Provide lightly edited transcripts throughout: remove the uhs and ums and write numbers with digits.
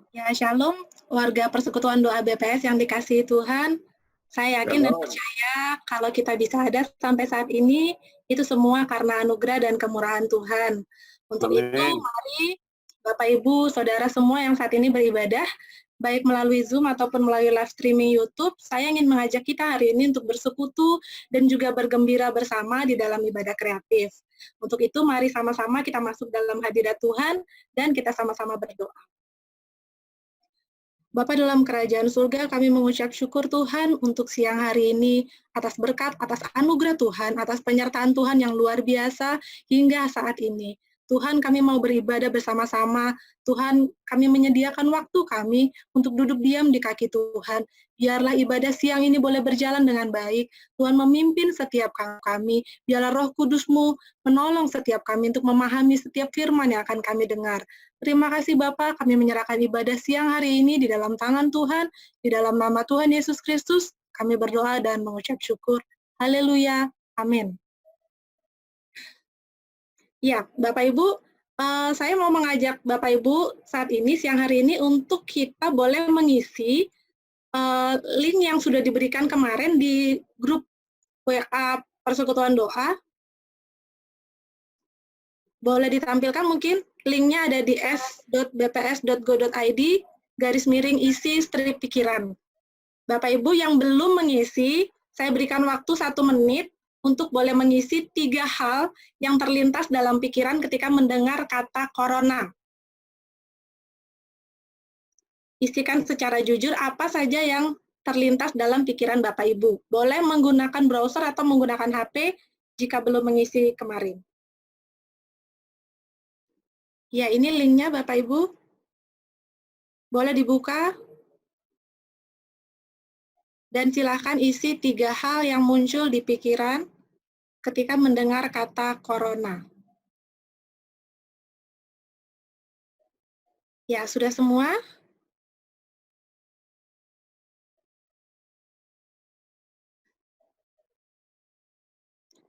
Ya, Shalom, warga Persekutuan Doa BPS yang dikasihi Tuhan. Saya yakin dan percaya kalau kita bisa ada sampai saat ini, itu semua karena anugerah dan kemurahan Tuhan. Untuk itu, mari Bapak, Ibu, Saudara semua yang saat ini beribadah, baik melalui Zoom ataupun melalui live streaming YouTube, saya ingin mengajak kita hari ini untuk bersekutu dan juga bergembira bersama di dalam ibadah kreatif. Untuk itu, mari sama-sama kita masuk dalam hadirat Tuhan dan kita sama-sama berdoa. Bapa dalam kerajaan surga, kami mengucap syukur Tuhan untuk siang hari ini atas berkat, atas anugerah Tuhan, atas penyertaan Tuhan yang luar biasa hingga saat ini. Tuhan, kami mau beribadah bersama-sama. Tuhan, kami menyediakan waktu kami untuk duduk diam di kaki Tuhan. Biarlah ibadah siang ini boleh berjalan dengan baik. Tuhan memimpin setiap kami. Biarlah Roh Kudus-Mu menolong setiap kami untuk memahami setiap firman yang akan kami dengar. Terima kasih Bapak, kami menyerahkan ibadah siang hari ini di dalam tangan Tuhan, di dalam nama Tuhan Yesus Kristus, kami berdoa dan mengucap syukur. Haleluya, amin. Ya, Bapak Ibu, saya mau mengajak Bapak Ibu saat ini, siang hari ini, untuk kita boleh mengisi link yang sudah diberikan kemarin di grup WA Persekutuan Doa. Boleh ditampilkan mungkin, linknya ada di s.bps.go.id/isi strip pikiran. Bapak Ibu yang belum mengisi, saya berikan waktu 1 menit untuk boleh mengisi 3 hal yang terlintas dalam pikiran ketika mendengar kata corona. Isikan secara jujur apa saja yang terlintas dalam pikiran Bapak Ibu. Boleh menggunakan browser atau menggunakan HP jika belum mengisi kemarin. Ya, ini linknya Bapak Ibu. Boleh dibuka. Dan silakan isi 3 hal yang muncul di pikiran ketika mendengar kata corona. Ya, sudah semua?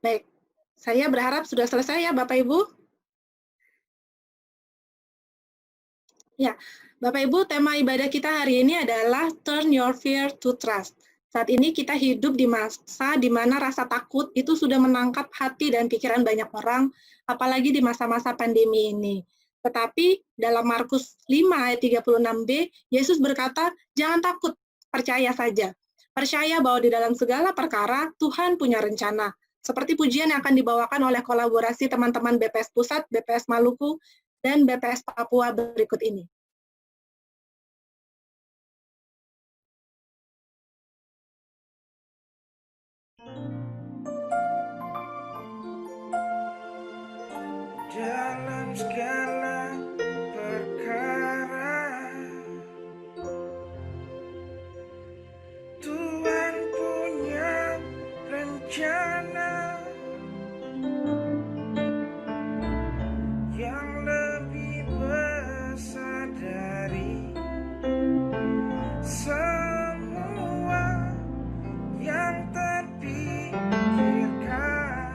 Baik, saya berharap sudah selesai ya Bapak Ibu. Ya, Bapak Ibu, tema ibadah kita hari ini adalah Turn Your Fear to Trust. Saat ini kita hidup di masa di mana rasa takut itu sudah menangkap hati dan pikiran banyak orang, apalagi di masa-masa pandemi ini. Tetapi dalam Markus 5 ayat 36b, Yesus berkata, jangan takut, percaya saja. Percaya bahwa di dalam segala perkara Tuhan punya rencana. Seperti pujian yang akan dibawakan oleh kolaborasi teman-teman BPS Pusat, BPS Maluku, dan BPS Papua berikut ini. Dalam segala perkara Tuhan punya rencana yang lebih besar dari semua yang terpikirkan.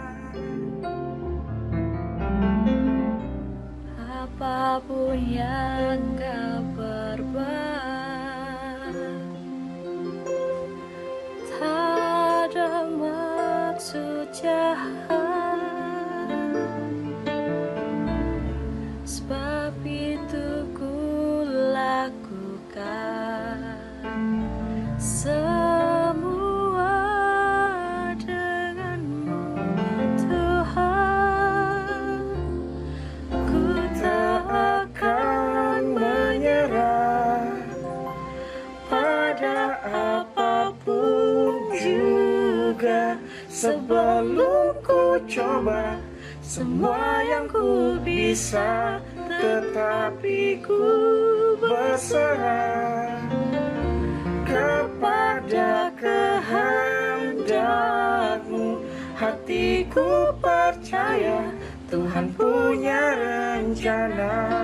Apapun yang kau perbuat, tak ada maksud jahat. Sebab itu ku lakukan semua denganmu, Tuhan. Ku tak akan menyerah pada apapun juga, sebelum ku coba semua yang ku bisa, tetapi ku berserah kepada kehendak-Mu. Hatiku percaya Tuhan punya rencana.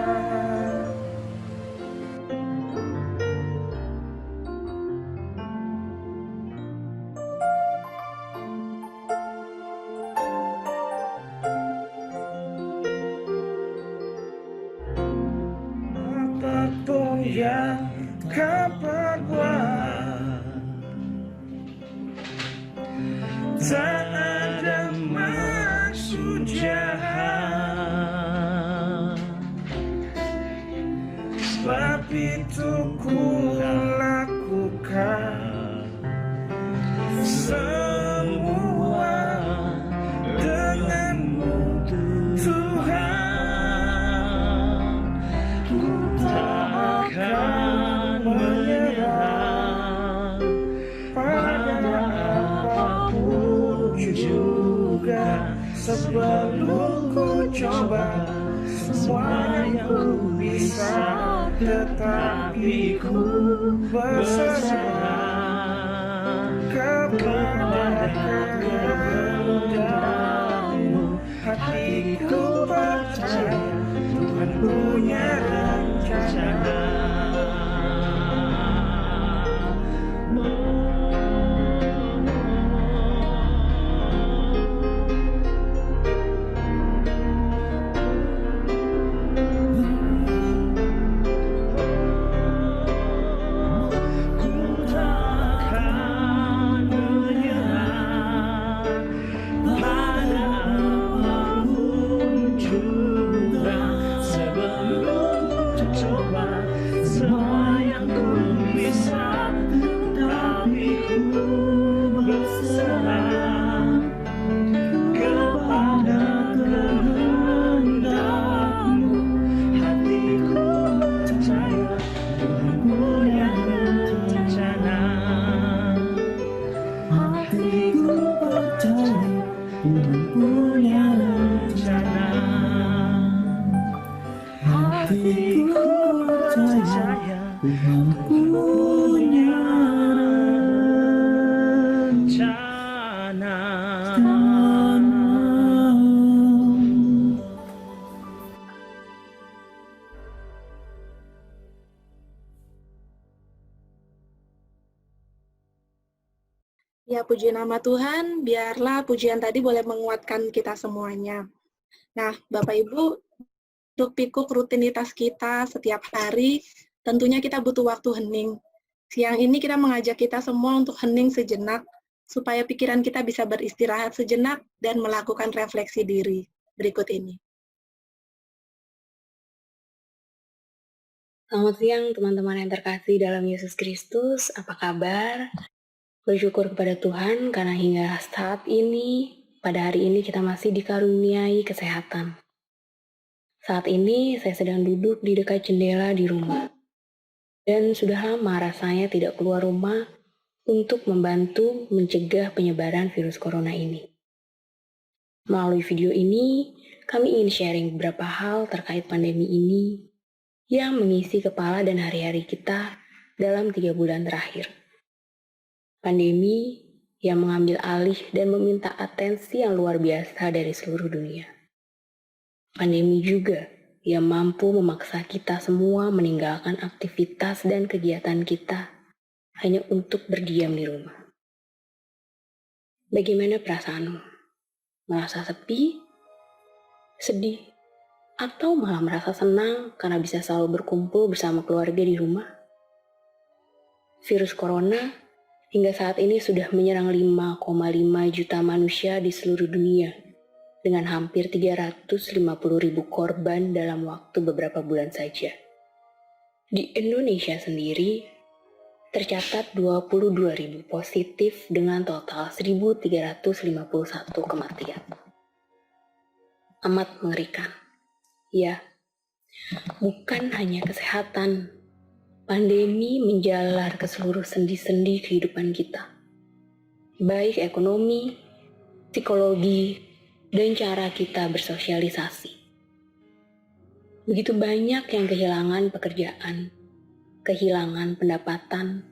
Apapun yang kau perbuat. Tak ada maksud jahat, sebab itu ku lakukan semua denganmu, Tuhan. Ku tak akan menyerah pada apapun juga, sebelum ku coba semua yang ku bisa, tetapi ku berserah kepada kehendakmu. Hatiku percaya Tuhan punya rencana. Ya, puji nama Tuhan, biarlah pujian tadi boleh menguatkan kita semuanya. Nah, Bapak Ibu, untuk pikuk rutinitas kita setiap hari, tentunya kita butuh waktu hening. Siang ini kita mengajak kita semua untuk hening sejenak, supaya pikiran kita bisa beristirahat sejenak dan melakukan refleksi diri. Berikut ini. Selamat siang teman-teman yang terkasih dalam Yesus Kristus, apa kabar? Bersyukur kepada Tuhan karena hingga saat ini, pada hari ini kita masih dikaruniai kesehatan. Saat ini saya sedang duduk di dekat jendela di rumah. Dan sudah lama rasanya tidak keluar rumah untuk membantu mencegah penyebaran virus corona ini. Melalui video ini, kami ingin sharing beberapa hal terkait pandemi ini yang mengisi kepala dan hari-hari kita dalam 3 bulan terakhir. Pandemi yang mengambil alih dan meminta atensi yang luar biasa dari seluruh dunia. Pandemi juga yang mampu memaksa kita semua meninggalkan aktivitas dan kegiatan kita hanya untuk berdiam di rumah. Bagaimana perasaanmu? Merasa sepi? Sedih? Atau malah merasa senang karena bisa selalu berkumpul bersama keluarga di rumah? Virus corona hingga saat ini sudah menyerang 5,5 juta manusia di seluruh dunia, dengan hampir 350.000 korban dalam waktu beberapa bulan saja. Di Indonesia sendiri, tercatat 22.000 positif dengan total 1.351 kematian. Amat mengerikan. Ya, bukan hanya kesehatan, pandemi menjalar ke seluruh sendi-sendi kehidupan kita. Baik ekonomi, psikologi, dan cara kita bersosialisasi. Begitu banyak yang kehilangan pekerjaan, kehilangan pendapatan,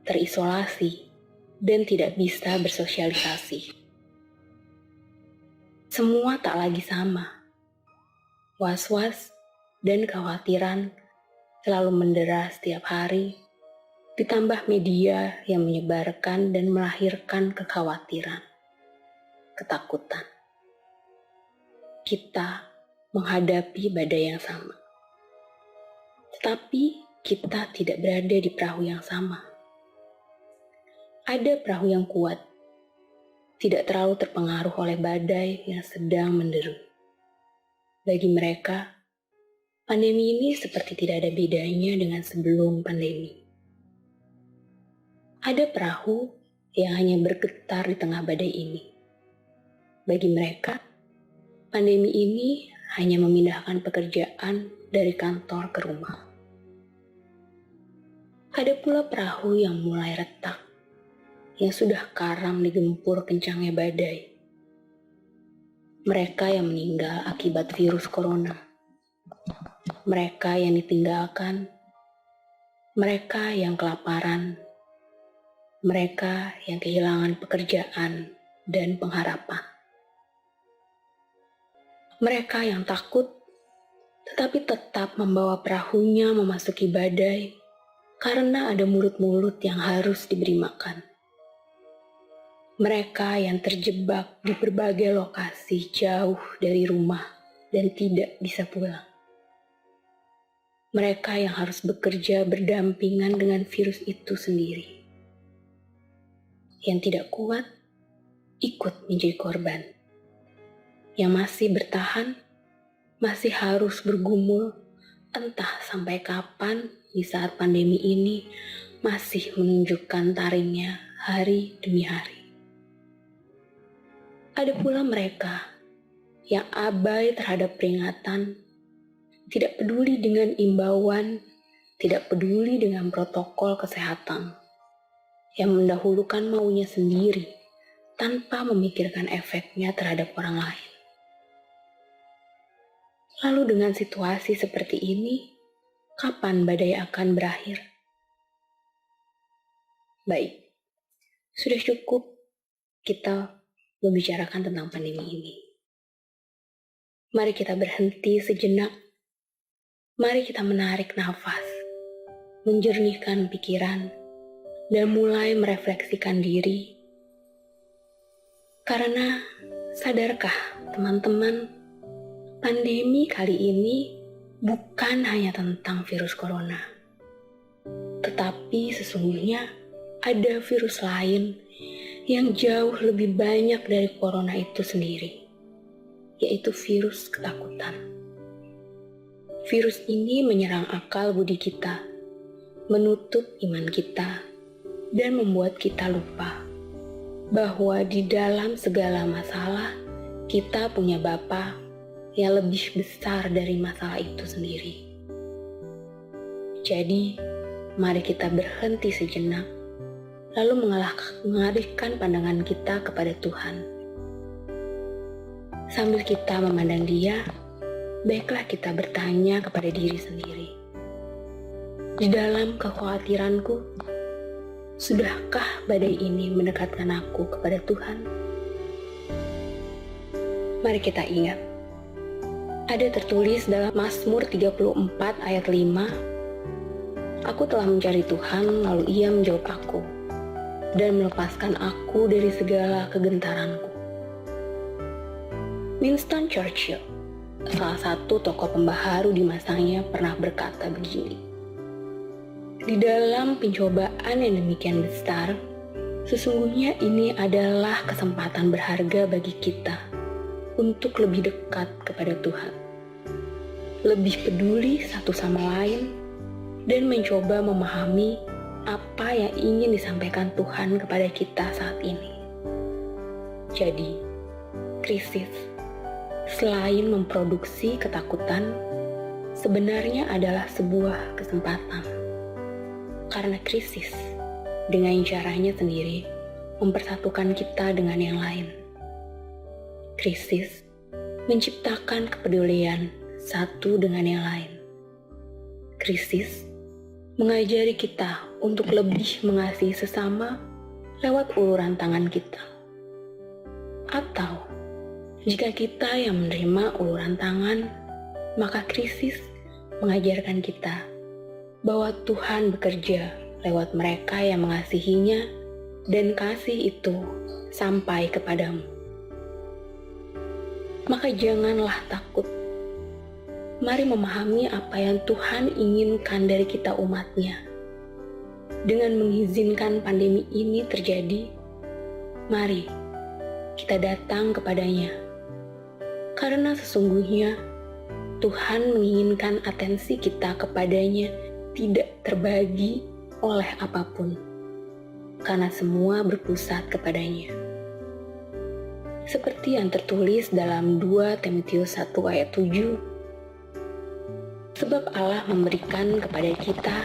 terisolasi, dan tidak bisa bersosialisasi. Semua tak lagi sama. Was-was dan kekhawatiran selalu mendera setiap hari, ditambah media yang menyebarkan dan melahirkan kekhawatiran, ketakutan. Kita menghadapi badai yang sama. Tetapi kita tidak berada di perahu yang sama. Ada perahu yang kuat, tidak terlalu terpengaruh oleh badai yang sedang menderu. Bagi mereka, pandemi ini seperti tidak ada bedanya dengan sebelum pandemi. Ada perahu yang hanya bergetar di tengah badai ini. Bagi mereka, pandemi ini hanya memindahkan pekerjaan dari kantor ke rumah. Ada pula perahu yang mulai retak, yang sudah karam digempur kencangnya badai. Mereka yang meninggal akibat virus corona. Mereka yang ditinggalkan. Mereka yang kelaparan. Mereka yang kehilangan pekerjaan dan pengharapan. Mereka yang takut, tetapi tetap membawa perahunya memasuki badai karena ada mulut-mulut yang harus diberi makan. Mereka yang terjebak di berbagai lokasi jauh dari rumah dan tidak bisa pulang. Mereka yang harus bekerja berdampingan dengan virus itu sendiri. Yang tidak kuat, ikut menjadi korban. Yang masih bertahan, masih harus bergumul entah sampai kapan di saat pandemi ini masih menunjukkan taringnya hari demi hari. Ada pula mereka yang abai terhadap peringatan, tidak peduli dengan imbauan, tidak peduli dengan protokol kesehatan, yang mendahulukan maunya sendiri tanpa memikirkan efeknya terhadap orang lain. Lalu dengan situasi seperti ini, kapan badai akan berakhir? Baik, sudah cukup kita membicarakan tentang pandemi ini. Mari kita berhenti sejenak. Mari kita menarik nafas, menjernihkan pikiran, dan mulai merefleksikan diri. Karena sadarkah teman-teman, pandemi kali ini bukan hanya tentang virus corona, tetapi sesungguhnya ada virus lain yang jauh lebih banyak dari corona itu sendiri, yaitu virus ketakutan. Virus ini menyerang akal budi kita, menutup iman kita, dan membuat kita lupa bahwa di dalam segala masalah kita punya Bapa yang lebih besar dari masalah itu sendiri. Jadi, mari kita berhenti sejenak, lalu mengalihkan pandangan kita kepada Tuhan. Sambil kita memandang Dia, baiklah kita bertanya kepada diri sendiri. Di dalam kekhawatiranku, sudahkah badai ini mendekatkan aku kepada Tuhan? Mari kita ingat, ada tertulis dalam Mazmur 34 ayat 5, "Aku telah mencari Tuhan, lalu Ia menjawab aku, dan melepaskan aku dari segala kegentaranku." Winston Churchill, salah satu tokoh pembaharu di masanya, pernah berkata begini, "Di dalam pencobaan yang demikian besar, sesungguhnya ini adalah kesempatan berharga bagi kita untuk lebih dekat kepada Tuhan, lebih peduli satu sama lain, dan mencoba memahami apa yang ingin disampaikan Tuhan kepada kita saat ini." Jadi, krisis, selain memproduksi ketakutan, sebenarnya adalah sebuah kesempatan. Karena krisis, dengan caranya sendiri, mempersatukan kita dengan yang lain. Krisis menciptakan kepedulian satu dengan yang lain. Krisis mengajari kita untuk lebih mengasihi sesama lewat uluran tangan kita. Atau, jika kita yang menerima uluran tangan, maka krisis mengajarkan kita bahwa Tuhan bekerja lewat mereka yang mengasihinya dan kasih itu sampai kepadamu. Maka janganlah takut. Mari memahami apa yang Tuhan inginkan dari kita umat-Nya. Dengan mengizinkan pandemi ini terjadi, mari kita datang kepadanya. Karena sesungguhnya Tuhan menginginkan atensi kita kepadanya tidak terbagi oleh apapun, karena semua berpusat kepadanya. Seperti yang tertulis dalam 2 Timotius 1 ayat 7, sebab Allah memberikan kepada kita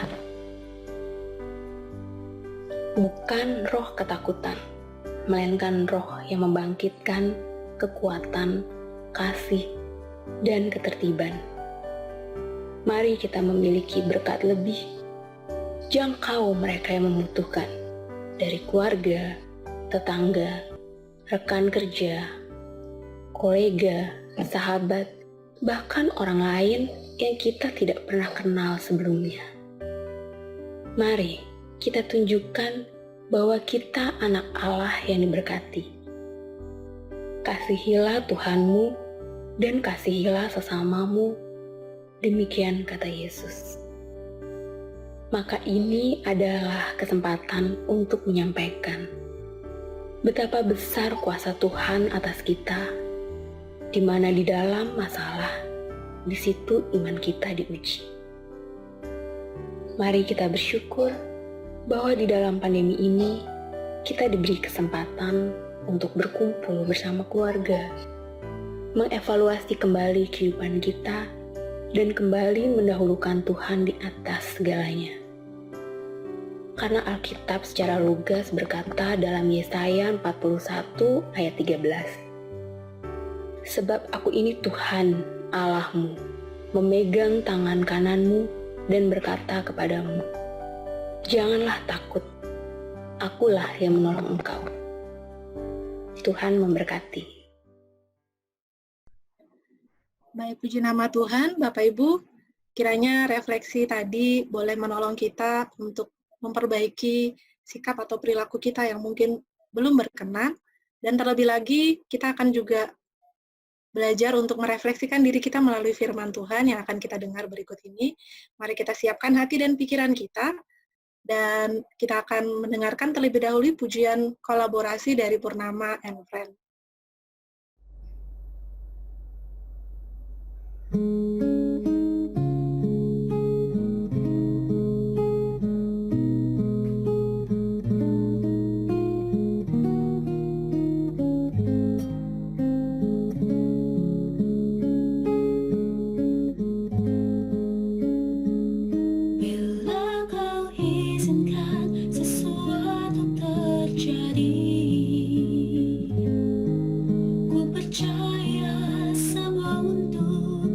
bukan roh ketakutan, melainkan roh yang membangkitkan kekuatan, kasih, dan ketertiban. Mari kita memiliki berkat lebih, jangkau mereka yang membutuhkan, dari keluarga, tetangga, rekan kerja, kolega, sahabat, bahkan orang lain yang kita tidak pernah kenal sebelumnya. Mari kita tunjukkan bahwa kita anak Allah yang diberkati. Kasihilah Tuhanmu dan kasihilah sesamamu, demikian kata Yesus. Maka ini adalah kesempatan untuk menyampaikan betapa besar kuasa Tuhan atas kita, di mana di dalam masalah, di situ iman kita diuji. Mari kita bersyukur bahwa di dalam pandemi ini kita diberi kesempatan untuk berkumpul bersama keluarga, mengevaluasi kembali kehidupan kita, dan kembali mendahulukan Tuhan di atas segalanya. Karena Alkitab secara lugas berkata dalam Yesaya 41 ayat 13, sebab aku ini Tuhan Allahmu, memegang tangan kananmu dan berkata kepadamu, janganlah takut, akulah yang menolong engkau. Tuhan memberkati. Baik, puji nama Tuhan, Bapak Ibu. Kiranya refleksi tadi boleh menolong kita untuk memperbaiki sikap atau perilaku kita yang mungkin belum berkenan. Dan terlebih lagi, kita akan juga belajar untuk merefleksikan diri kita melalui firman Tuhan yang akan kita dengar berikut ini. Mari kita siapkan hati dan pikiran kita, dan kita akan mendengarkan terlebih dahulu pujian kolaborasi dari Purnama and Friend. Bila kau izinkan sesuatu terjadi, ku percaya semua untuk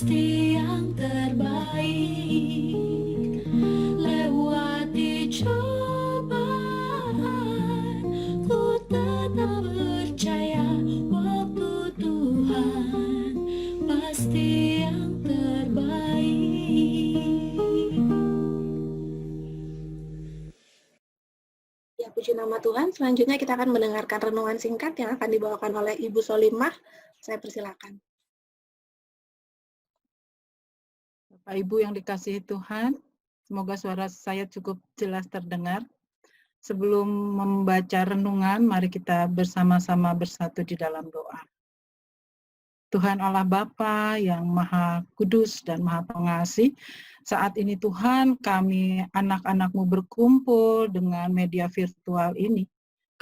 pasti yang terbaik. Lewati cobaan, ku tetap percaya waktu Tuhan pasti yang terbaik. Ya, puji nama Tuhan. Selanjutnya kita akan mendengarkan renungan singkat yang akan dibawakan oleh Ibu Solimah. Saya persilakan. Bapak Ibu yang dikasihi Tuhan, semoga suara saya cukup jelas terdengar. Sebelum membaca renungan, mari kita bersama-sama bersatu di dalam doa. Tuhan Allah Bapa yang Maha Kudus dan Maha Pengasih, saat ini Tuhan kami anak-anak-Mu berkumpul dengan media virtual ini.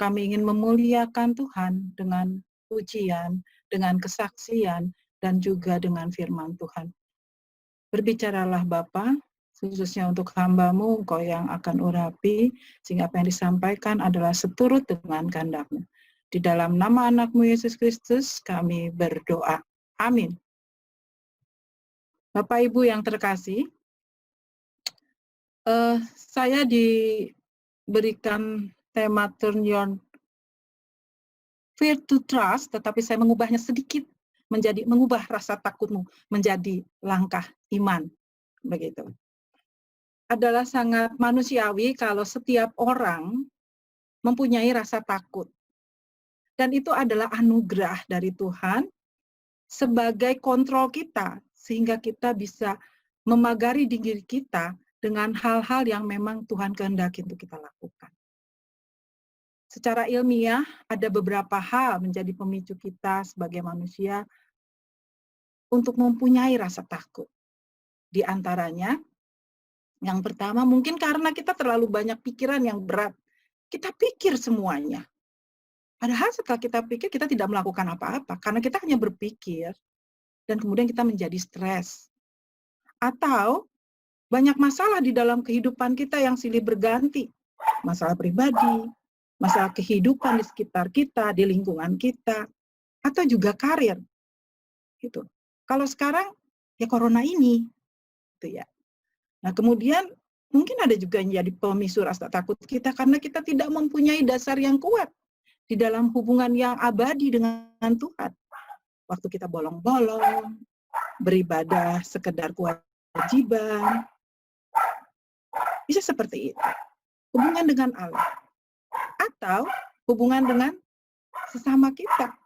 Kami ingin memuliakan Tuhan dengan pujian, dengan kesaksian, dan juga dengan firman Tuhan. Berbicaralah Bapa, khususnya untuk hamba-Mu, Engkau yang akan urapi, sehingga apa yang disampaikan adalah seturut dengan kehendak-Mu. Di dalam nama anak-Mu Yesus Kristus, kami berdoa. Amin. Bapak Ibu yang terkasih, saya diberikan tema Turn Your Fear to Trust, tetapi saya mengubahnya sedikit, mengubah rasa takutmu menjadi langkah iman. Begitu. Adalah sangat manusiawi kalau setiap orang mempunyai rasa takut. Dan itu adalah anugerah dari Tuhan sebagai kontrol kita, sehingga kita bisa memagari diri kita dengan hal-hal yang memang Tuhan kehendaki untuk kita lakukan. Secara ilmiah, ada beberapa hal menjadi pemicu kita sebagai manusia untuk mempunyai rasa takut. Di antaranya, yang pertama mungkin karena kita terlalu banyak pikiran yang berat. Kita pikir semuanya. Padahal setelah kita pikir, kita tidak melakukan apa-apa. Karena kita hanya berpikir, dan kemudian kita menjadi stres. Atau banyak masalah di dalam kehidupan kita yang silih berganti. Masalah pribadi, masalah kehidupan di sekitar kita, di lingkungan kita, atau juga karir. Gitu. Kalau sekarang, ya corona ini. Gitu ya. Nah kemudian, mungkin ada juga yang jadi pemicu rasa takut kita, karena kita tidak mempunyai dasar yang kuat di dalam hubungan yang abadi dengan Tuhan. Waktu kita bolong-bolong, beribadah sekedar kewajiban, bisa seperti itu. Hubungan dengan Allah. Atau hubungan dengan sesama kita.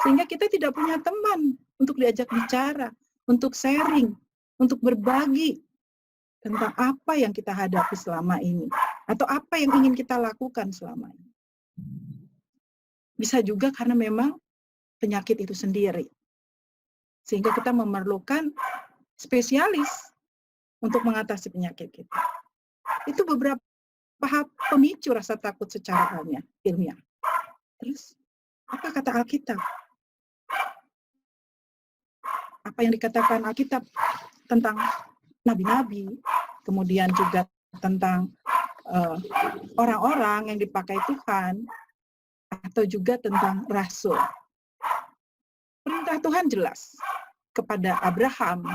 Sehingga kita tidak punya teman untuk diajak bicara, untuk sharing, untuk berbagi tentang apa yang kita hadapi selama ini. Atau apa yang ingin kita lakukan selama ini. Bisa juga karena memang penyakit itu sendiri. Sehingga kita memerlukan spesialis untuk mengatasi penyakit kita. Itu beberapa pemicu rasa takut secara ilmiah. Terus, apa kata Alkitab? Apa yang dikatakan Alkitab tentang nabi-nabi, kemudian juga tentang orang-orang yang dipakai Tuhan, atau juga tentang rasul. Perintah Tuhan jelas kepada Abraham,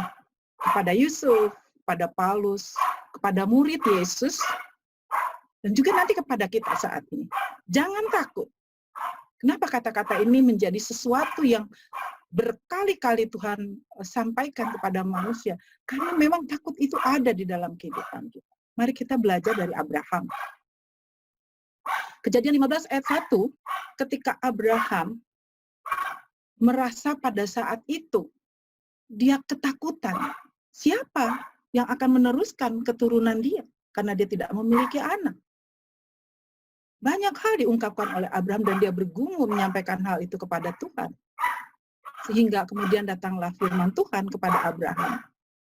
kepada Yusuf, kepada Paulus, kepada murid Yesus, dan juga nanti kepada kita saat ini. Jangan takut. Kenapa kata-kata ini menjadi sesuatu yang berkali-kali Tuhan sampaikan kepada manusia? Karena memang takut itu ada di dalam kehidupan kita. Mari kita belajar dari Abraham. Kejadian 15 ayat 1, ketika Abraham merasa pada saat itu dia ketakutan. Siapa yang akan meneruskan keturunan dia? Karena dia tidak memiliki anak. Banyak hal diungkapkan oleh Abraham dan dia bergumul menyampaikan hal itu kepada Tuhan. Sehingga kemudian datanglah firman Tuhan kepada Abraham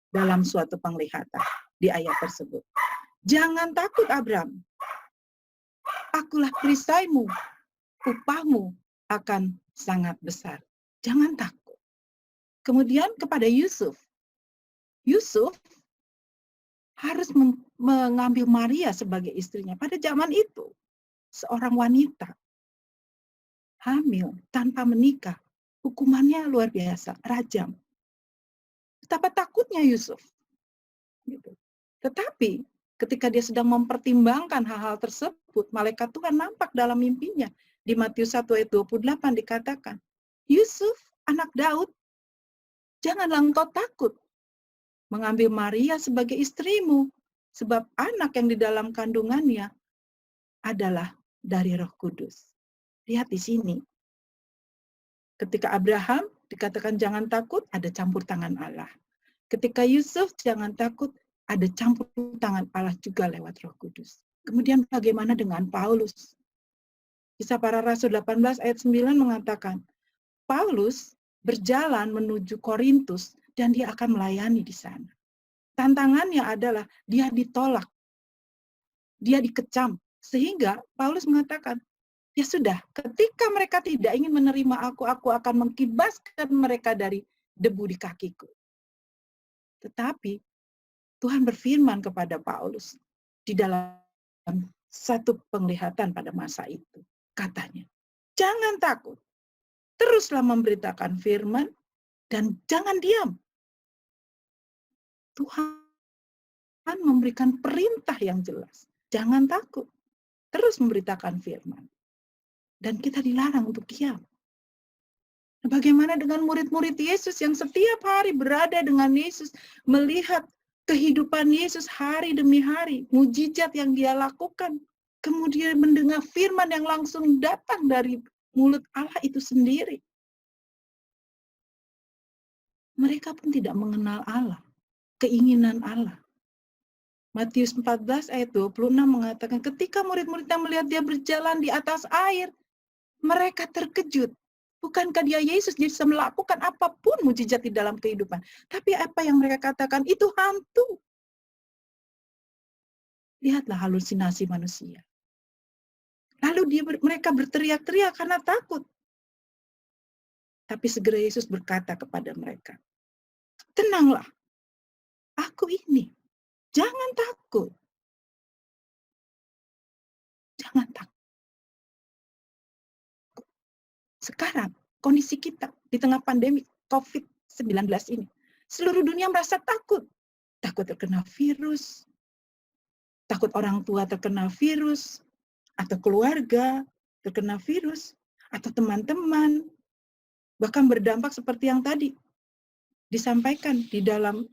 dalam suatu penglihatan di ayat tersebut. Jangan takut Abraham. Akulah perisaimu, upahmu akan sangat besar. Jangan takut. Kemudian kepada Yusuf. Yusuf harus mengambil Maria sebagai istrinya. Pada zaman itu, seorang wanita hamil tanpa menikah, hukumannya luar biasa, rajam. Betapa takutnya Yusuf. Gitu. Tetapi ketika dia sedang mempertimbangkan hal-hal tersebut, malaikat Tuhan nampak dalam mimpinya. Di Matius 1 ayat 28 dikatakan, Yusuf, anak Daud, janganlah engkau takut mengambil Maria sebagai istrimu, sebab anak yang di dalam kandungannya adalah dari Roh Kudus. Lihat di sini. Ketika Abraham dikatakan jangan takut, ada campur tangan Allah. Ketika Yusuf jangan takut, ada campur tangan Allah juga lewat Roh Kudus. Kemudian bagaimana dengan Paulus? Kisah Para Rasul 18 ayat 9 mengatakan, Paulus berjalan menuju Korintus dan dia akan melayani di sana. Tantangannya adalah dia ditolak, dia dikecam, sehingga Paulus mengatakan, ya sudah, ketika mereka tidak ingin menerima aku akan mengkibaskan mereka dari debu di kakiku. Tetapi Tuhan berfirman kepada Paulus di dalam satu penglihatan pada masa itu. Katanya, jangan takut, teruslah memberitakan firman dan jangan diam. Tuhan memberikan perintah yang jelas. Jangan takut, terus memberitakan firman. Dan kita dilarang untuk diam. Bagaimana dengan murid-murid Yesus yang setiap hari berada dengan Yesus, melihat kehidupan Yesus hari demi hari, mujizat yang dia lakukan, kemudian mendengar firman yang langsung datang dari mulut Allah itu sendiri. Mereka pun tidak mengenal Allah, keinginan Allah. Matius 14 ayat 26 mengatakan, ketika murid-muridnya melihat dia berjalan di atas air, mereka terkejut. Bukankah dia Yesus bisa melakukan apapun mujizat di dalam kehidupan? Tapi apa yang mereka katakan, itu hantu. Lihatlah halusinasi manusia. Lalu mereka berteriak-teriak karena takut. Tapi segera Yesus berkata kepada mereka, tenanglah, aku ini. Jangan takut. Jangan takut. Sekarang, kondisi kita di tengah pandemi COVID-19 ini, seluruh dunia merasa takut. Takut terkena virus, takut orang tua terkena virus, atau keluarga terkena virus, atau teman-teman, bahkan berdampak seperti yang tadi disampaikan di dalam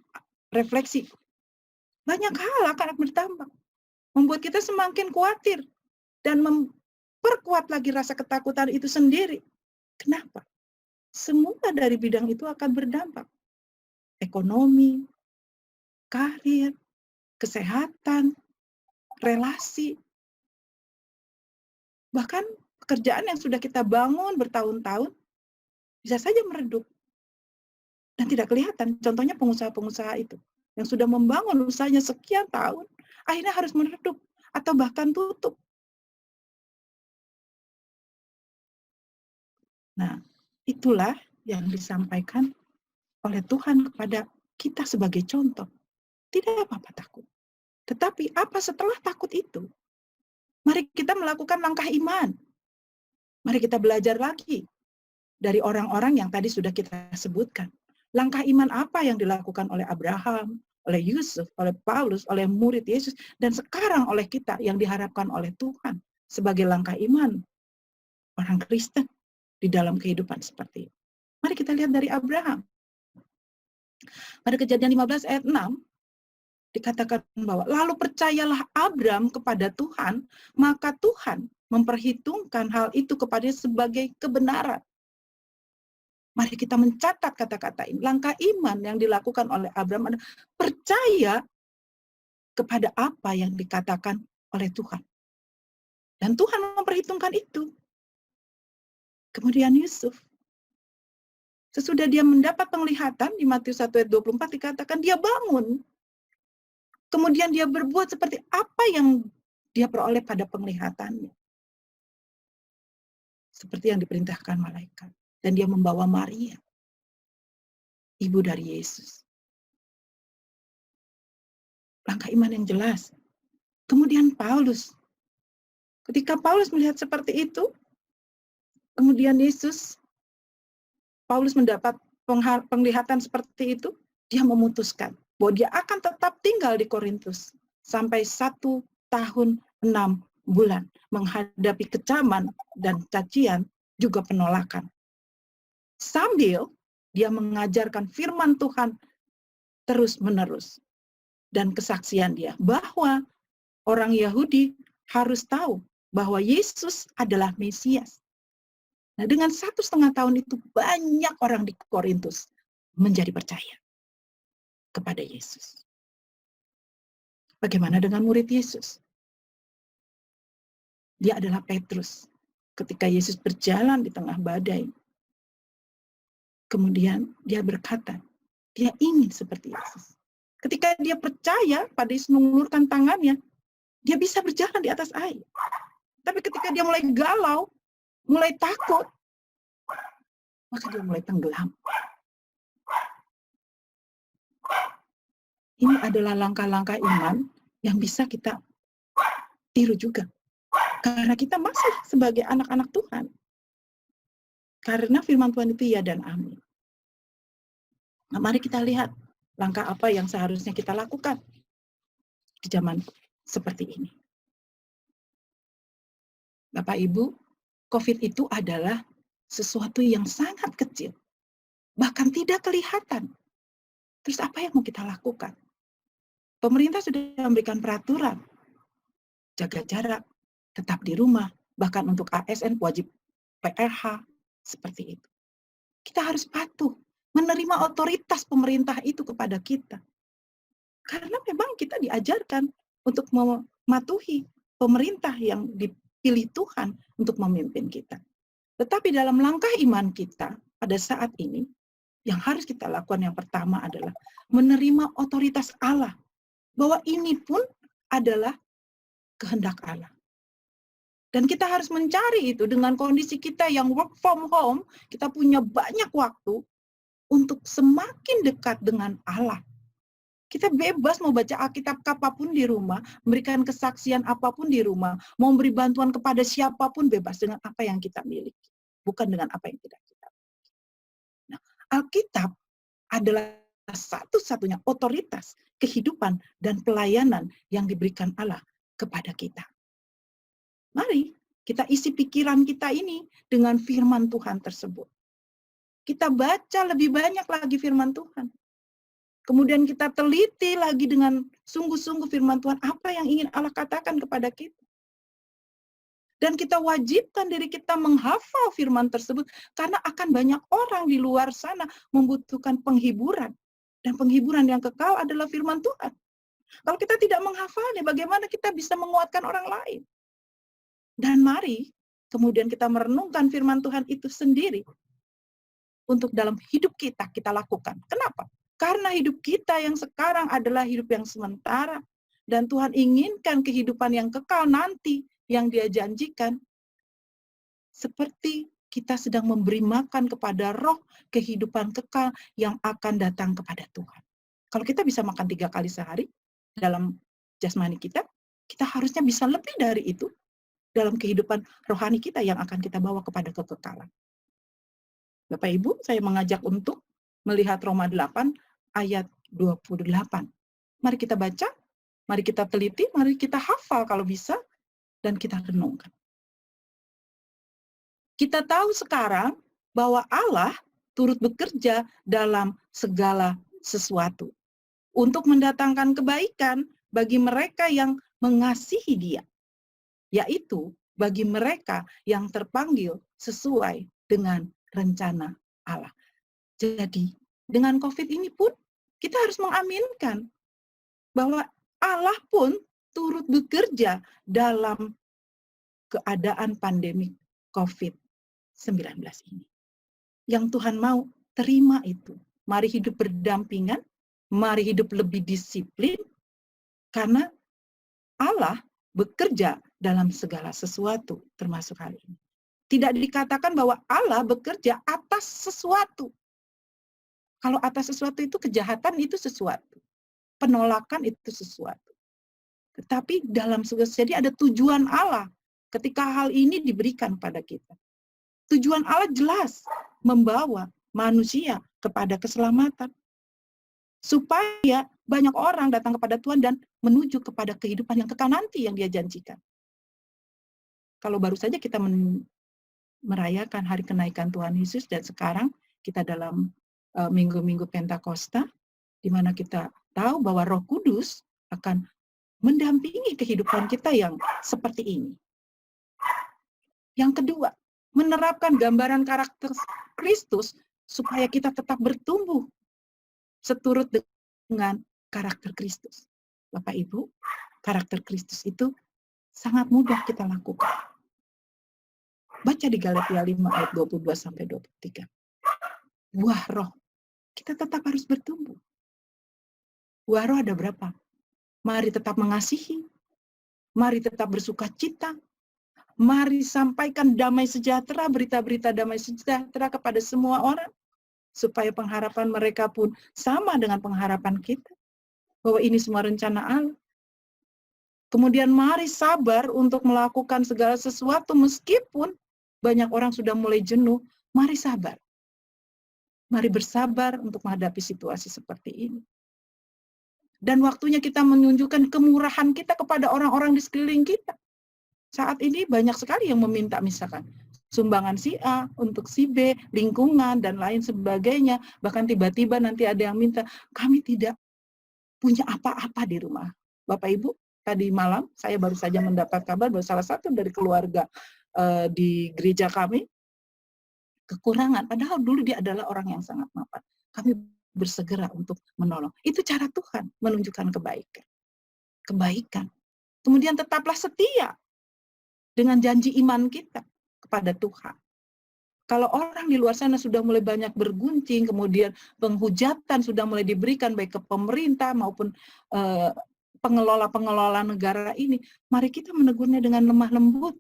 refleksi. Banyak hal akan berdampak, membuat kita semakin khawatir, dan memperkuat lagi rasa ketakutan itu sendiri. Kenapa? Semua dari bidang itu akan berdampak. Ekonomi, karir, kesehatan, relasi. Bahkan pekerjaan yang sudah kita bangun bertahun-tahun bisa saja meredup. Dan tidak kelihatan. Contohnya pengusaha-pengusaha itu yang sudah membangun usahanya sekian tahun, akhirnya harus meredup atau bahkan tutup. Nah, itulah yang disampaikan oleh Tuhan kepada kita sebagai contoh. Tidak apa-apa takut. Tetapi apa setelah takut itu? Mari kita melakukan langkah iman. Mari kita belajar lagi dari orang-orang yang tadi sudah kita sebutkan. Langkah iman apa yang dilakukan oleh Abraham, oleh Yusuf, oleh Paulus, oleh murid Yesus, dan sekarang oleh kita yang diharapkan oleh Tuhan sebagai langkah iman orang Kristen di dalam kehidupan seperti itu. Mari kita lihat dari Abraham. Pada Kejadian 15 ayat 6, dikatakan bahwa, lalu percayalah Abram kepada Tuhan, maka Tuhan memperhitungkan hal itu kepadanya sebagai kebenaran. Mari kita mencatat kata-kata ini. Langkah iman yang dilakukan oleh Abram adalah percaya kepada apa yang dikatakan oleh Tuhan. Dan Tuhan memperhitungkan itu. Kemudian Yusuf, sesudah dia mendapat penglihatan, di Matius 1 ayat 24 dikatakan dia bangun. Kemudian dia berbuat seperti apa yang dia peroleh pada penglihatannya. Seperti yang diperintahkan malaikat. Dan dia membawa Maria, ibu dari Yesus. Langkah iman yang jelas. Kemudian Paulus. Ketika Paulus melihat seperti itu, kemudian Paulus mendapat penglihatan seperti itu, dia memutuskan bahwa dia akan tetap tinggal di Korintus sampai 1 tahun 6 bulan menghadapi kecaman dan cacian juga penolakan. Sambil dia mengajarkan firman Tuhan terus-menerus dan kesaksian dia bahwa orang Yahudi harus tahu bahwa Yesus adalah Mesias. Nah, dengan 1,5 tahun itu banyak orang di Korintus menjadi percaya kepada Yesus. Bagaimana dengan murid Yesus? Dia adalah Petrus. Ketika Yesus berjalan di tengah badai, kemudian dia berkata, dia ingin seperti Yesus. Ketika dia percaya pada Yesus mengulurkan tangannya, dia bisa berjalan di atas air. Tapi ketika dia mulai galau, mulai takut, maka dia mulai tenggelam. Ini adalah langkah-langkah iman yang bisa kita tiru juga. Karena kita masih sebagai anak-anak Tuhan. Karena firman Tuhan itu ya dan amin. Nah, mari kita lihat langkah apa yang seharusnya kita lakukan di zaman seperti ini. Bapak Ibu, COVID itu adalah sesuatu yang sangat kecil. Bahkan tidak kelihatan. Terus apa yang mau kita lakukan? Pemerintah sudah memberikan peraturan. Jaga jarak, tetap di rumah, bahkan untuk ASN wajib PRH, seperti itu. Kita harus patuh, menerima otoritas pemerintah itu kepada kita. Karena memang kita diajarkan untuk mematuhi pemerintah yang dipilih Tuhan untuk memimpin kita. Tetapi dalam langkah iman kita pada saat ini, yang harus kita lakukan yang pertama adalah menerima otoritas Allah. Bahwa ini pun adalah kehendak Allah. Dan kita harus mencari itu dengan kondisi kita yang work from home, kita punya banyak waktu untuk semakin dekat dengan Allah. Kita bebas mau baca Alkitab apapun di rumah, memberikan kesaksian apapun di rumah, mau memberi bantuan kepada siapapun bebas dengan apa yang kita miliki, bukan dengan apa yang tidak kita miliki. Nah, Alkitab adalah satu-satunya otoritas kehidupan dan pelayanan yang diberikan Allah kepada kita. Mari kita isi pikiran kita ini dengan firman Tuhan tersebut. Kita baca lebih banyak lagi firman Tuhan. Kemudian kita teliti lagi dengan sungguh-sungguh firman Tuhan, apa yang ingin Allah katakan kepada kita. Dan kita wajibkan diri kita menghafal firman tersebut, karena akan banyak orang di luar sana membutuhkan penghiburan. Dan penghiburan yang kekal adalah firman Tuhan. Kalau kita tidak menghafalnya, bagaimana kita bisa menguatkan orang lain? Dan mari kemudian kita merenungkan firman Tuhan itu sendiri untuk dalam hidup kita lakukan. Kenapa? Karena hidup kita yang sekarang adalah hidup yang sementara. Dan Tuhan inginkan kehidupan yang kekal nanti yang Dia janjikan. Seperti kita sedang memberi makan kepada roh kehidupan kekal yang akan datang kepada Tuhan. Kalau kita bisa makan 3 kali sehari dalam jasmani kita harusnya bisa lebih dari itu dalam kehidupan rohani kita yang akan kita bawa kepada kekekalan. Bapak Ibu, saya mengajak untuk melihat Roma 8 ayat 28. Mari kita baca, mari kita teliti, mari kita hafal kalau bisa, dan kita renungkan. Kita tahu sekarang bahwa Allah turut bekerja dalam segala sesuatu untuk mendatangkan kebaikan bagi mereka yang mengasihi Dia, yaitu bagi mereka yang terpanggil sesuai dengan rencana Allah. Jadi, dengan COVID ini pun kita harus mengaminkan bahwa Allah pun turut bekerja dalam keadaan pandemi COVID-19 ini. Yang Tuhan mau, terima itu. Mari hidup berdampingan, mari hidup lebih disiplin, karena Allah bekerja dalam segala sesuatu, termasuk hal ini. Tidak dikatakan bahwa Allah bekerja atas sesuatu. Kalau atas sesuatu itu kejahatan, itu sesuatu. Penolakan itu sesuatu. Tetapi dalam segala sesuatu, jadi ada tujuan Allah ketika hal ini diberikan pada kita. Tujuan Allah jelas, membawa manusia kepada keselamatan. supaya banyak orang datang kepada Tuhan dan menuju kepada kehidupan yang kekal nanti yang Dia janjikan. Kalau baru saja kita merayakan hari kenaikan Tuhan Yesus dan sekarang kita dalam minggu-minggu Pentakosta, di mana kita tahu bahwa Roh Kudus akan mendampingi kehidupan kita yang seperti ini. Yang kedua, menerapkan gambaran karakter Kristus supaya kita tetap bertumbuh seturut dengan karakter Kristus. Bapak Ibu, karakter Kristus itu sangat mudah kita lakukan. Baca di Galatia 5 ayat 22 sampai 23. Buah roh, kita tetap harus bertumbuh. Buah roh ada berapa? Mari tetap mengasihi, mari tetap bersuka cita, mari sampaikan damai sejahtera, berita-berita damai sejahtera kepada semua orang, supaya pengharapan mereka pun sama dengan pengharapan kita, bahwa ini semua rencana Allah. Kemudian mari sabar untuk melakukan segala sesuatu meskipun banyak orang sudah mulai jenuh, mari sabar. Mari bersabar untuk menghadapi situasi seperti ini. Dan waktunya kita menunjukkan kemurahan kita kepada orang-orang di sekeliling kita. Saat ini banyak sekali yang meminta misalkan sumbangan si A untuk si B, lingkungan dan lain sebagainya. Bahkan tiba-tiba nanti ada yang minta, kami tidak punya apa-apa di rumah. Bapak Ibu, tadi malam saya baru saja mendapat kabar bahwa salah satu dari keluarga di gereja kami kekurangan. Padahal dulu dia adalah orang yang sangat mapan. Kami bersegera untuk menolong. Itu cara Tuhan menunjukkan kebaikan. Kebaikan. Kemudian tetaplah setia dengan janji iman kita kepada Tuhan. Kalau orang di luar sana sudah mulai banyak bergunjing, kemudian penghujatan sudah mulai diberikan baik ke pemerintah maupun pengelola-pengelola negara ini, mari kita menegurnya dengan lemah lembut.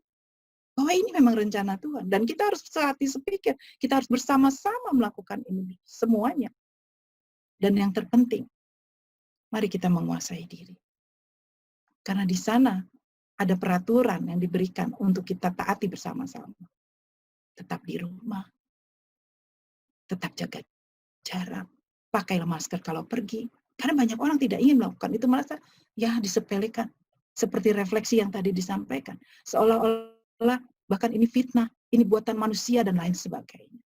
Bahwa ini memang rencana Tuhan. Dan kita harus sehati sepikir, kita harus bersama-sama melakukan ini semuanya. Dan yang terpenting, mari kita menguasai diri. Karena di sana ada peraturan yang diberikan untuk kita taati bersama-sama. Tetap di rumah, tetap jaga jarak, pakailah masker kalau pergi. Karena banyak orang tidak ingin melakukan itu, merasa ya disepelekan. Seperti refleksi yang tadi disampaikan. Seolah-olah bahkan ini fitnah, ini buatan manusia dan lain sebagainya.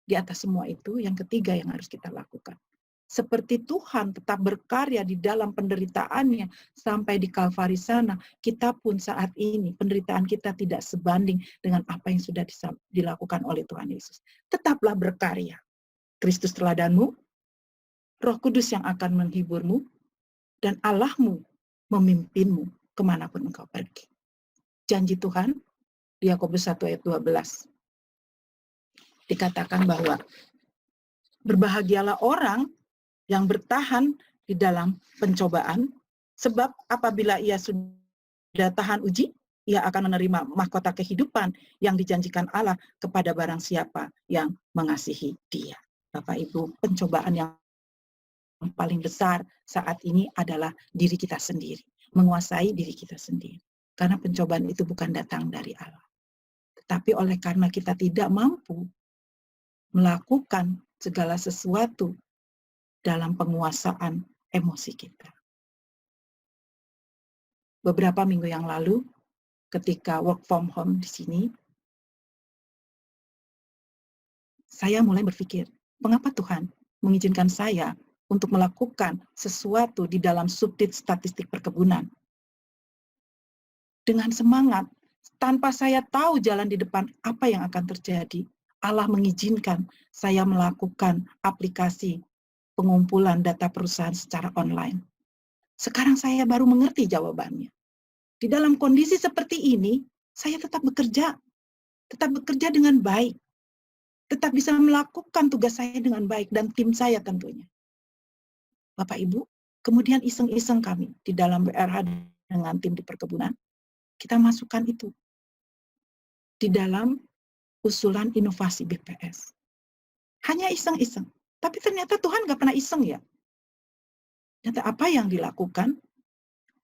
Di atas semua itu, yang ketiga yang harus kita lakukan. Seperti Tuhan tetap berkarya di dalam penderitaannya sampai di Kalvari sana, kita pun saat ini penderitaan kita tidak sebanding dengan apa yang sudah dilakukan oleh Tuhan Yesus. Tetaplah berkarya. Kristus teladanmu, Roh Kudus yang akan menghiburmu, dan Allahmu memimpinmu kemanapun engkau pergi. Janji Tuhan, di Yakobus 1 ayat 12, dikatakan bahwa berbahagialah orang yang bertahan di dalam pencobaan, sebab apabila ia sudah tahan uji, ia akan menerima mahkota kehidupan yang dijanjikan Allah kepada barang siapa yang mengasihi Dia. Bapak Ibu, pencobaan yang paling besar saat ini adalah diri kita sendiri, menguasai diri kita sendiri. Karena pencobaan itu bukan datang dari Allah. Tetapi oleh karena kita tidak mampu melakukan segala sesuatu dalam penguasaan emosi kita. Beberapa minggu yang lalu, ketika work from home di sini, saya mulai berpikir, mengapa Tuhan mengizinkan saya untuk melakukan sesuatu di dalam subtit statistik perkebunan? Dengan semangat, tanpa saya tahu jalan di depan apa yang akan terjadi, Allah mengizinkan saya melakukan aplikasi pengumpulan data perusahaan secara online. Sekarang saya baru mengerti jawabannya. Di dalam kondisi seperti ini, saya tetap bekerja dengan baik, tetap bisa melakukan tugas saya dengan baik, dan tim saya tentunya. Bapak Ibu, kemudian iseng-iseng kami di dalam WRH dengan tim di perkebunan, kita masukkan itu di dalam usulan inovasi BPS. Hanya iseng-iseng. Tapi ternyata Tuhan nggak pernah iseng ya. Ternyata apa yang dilakukan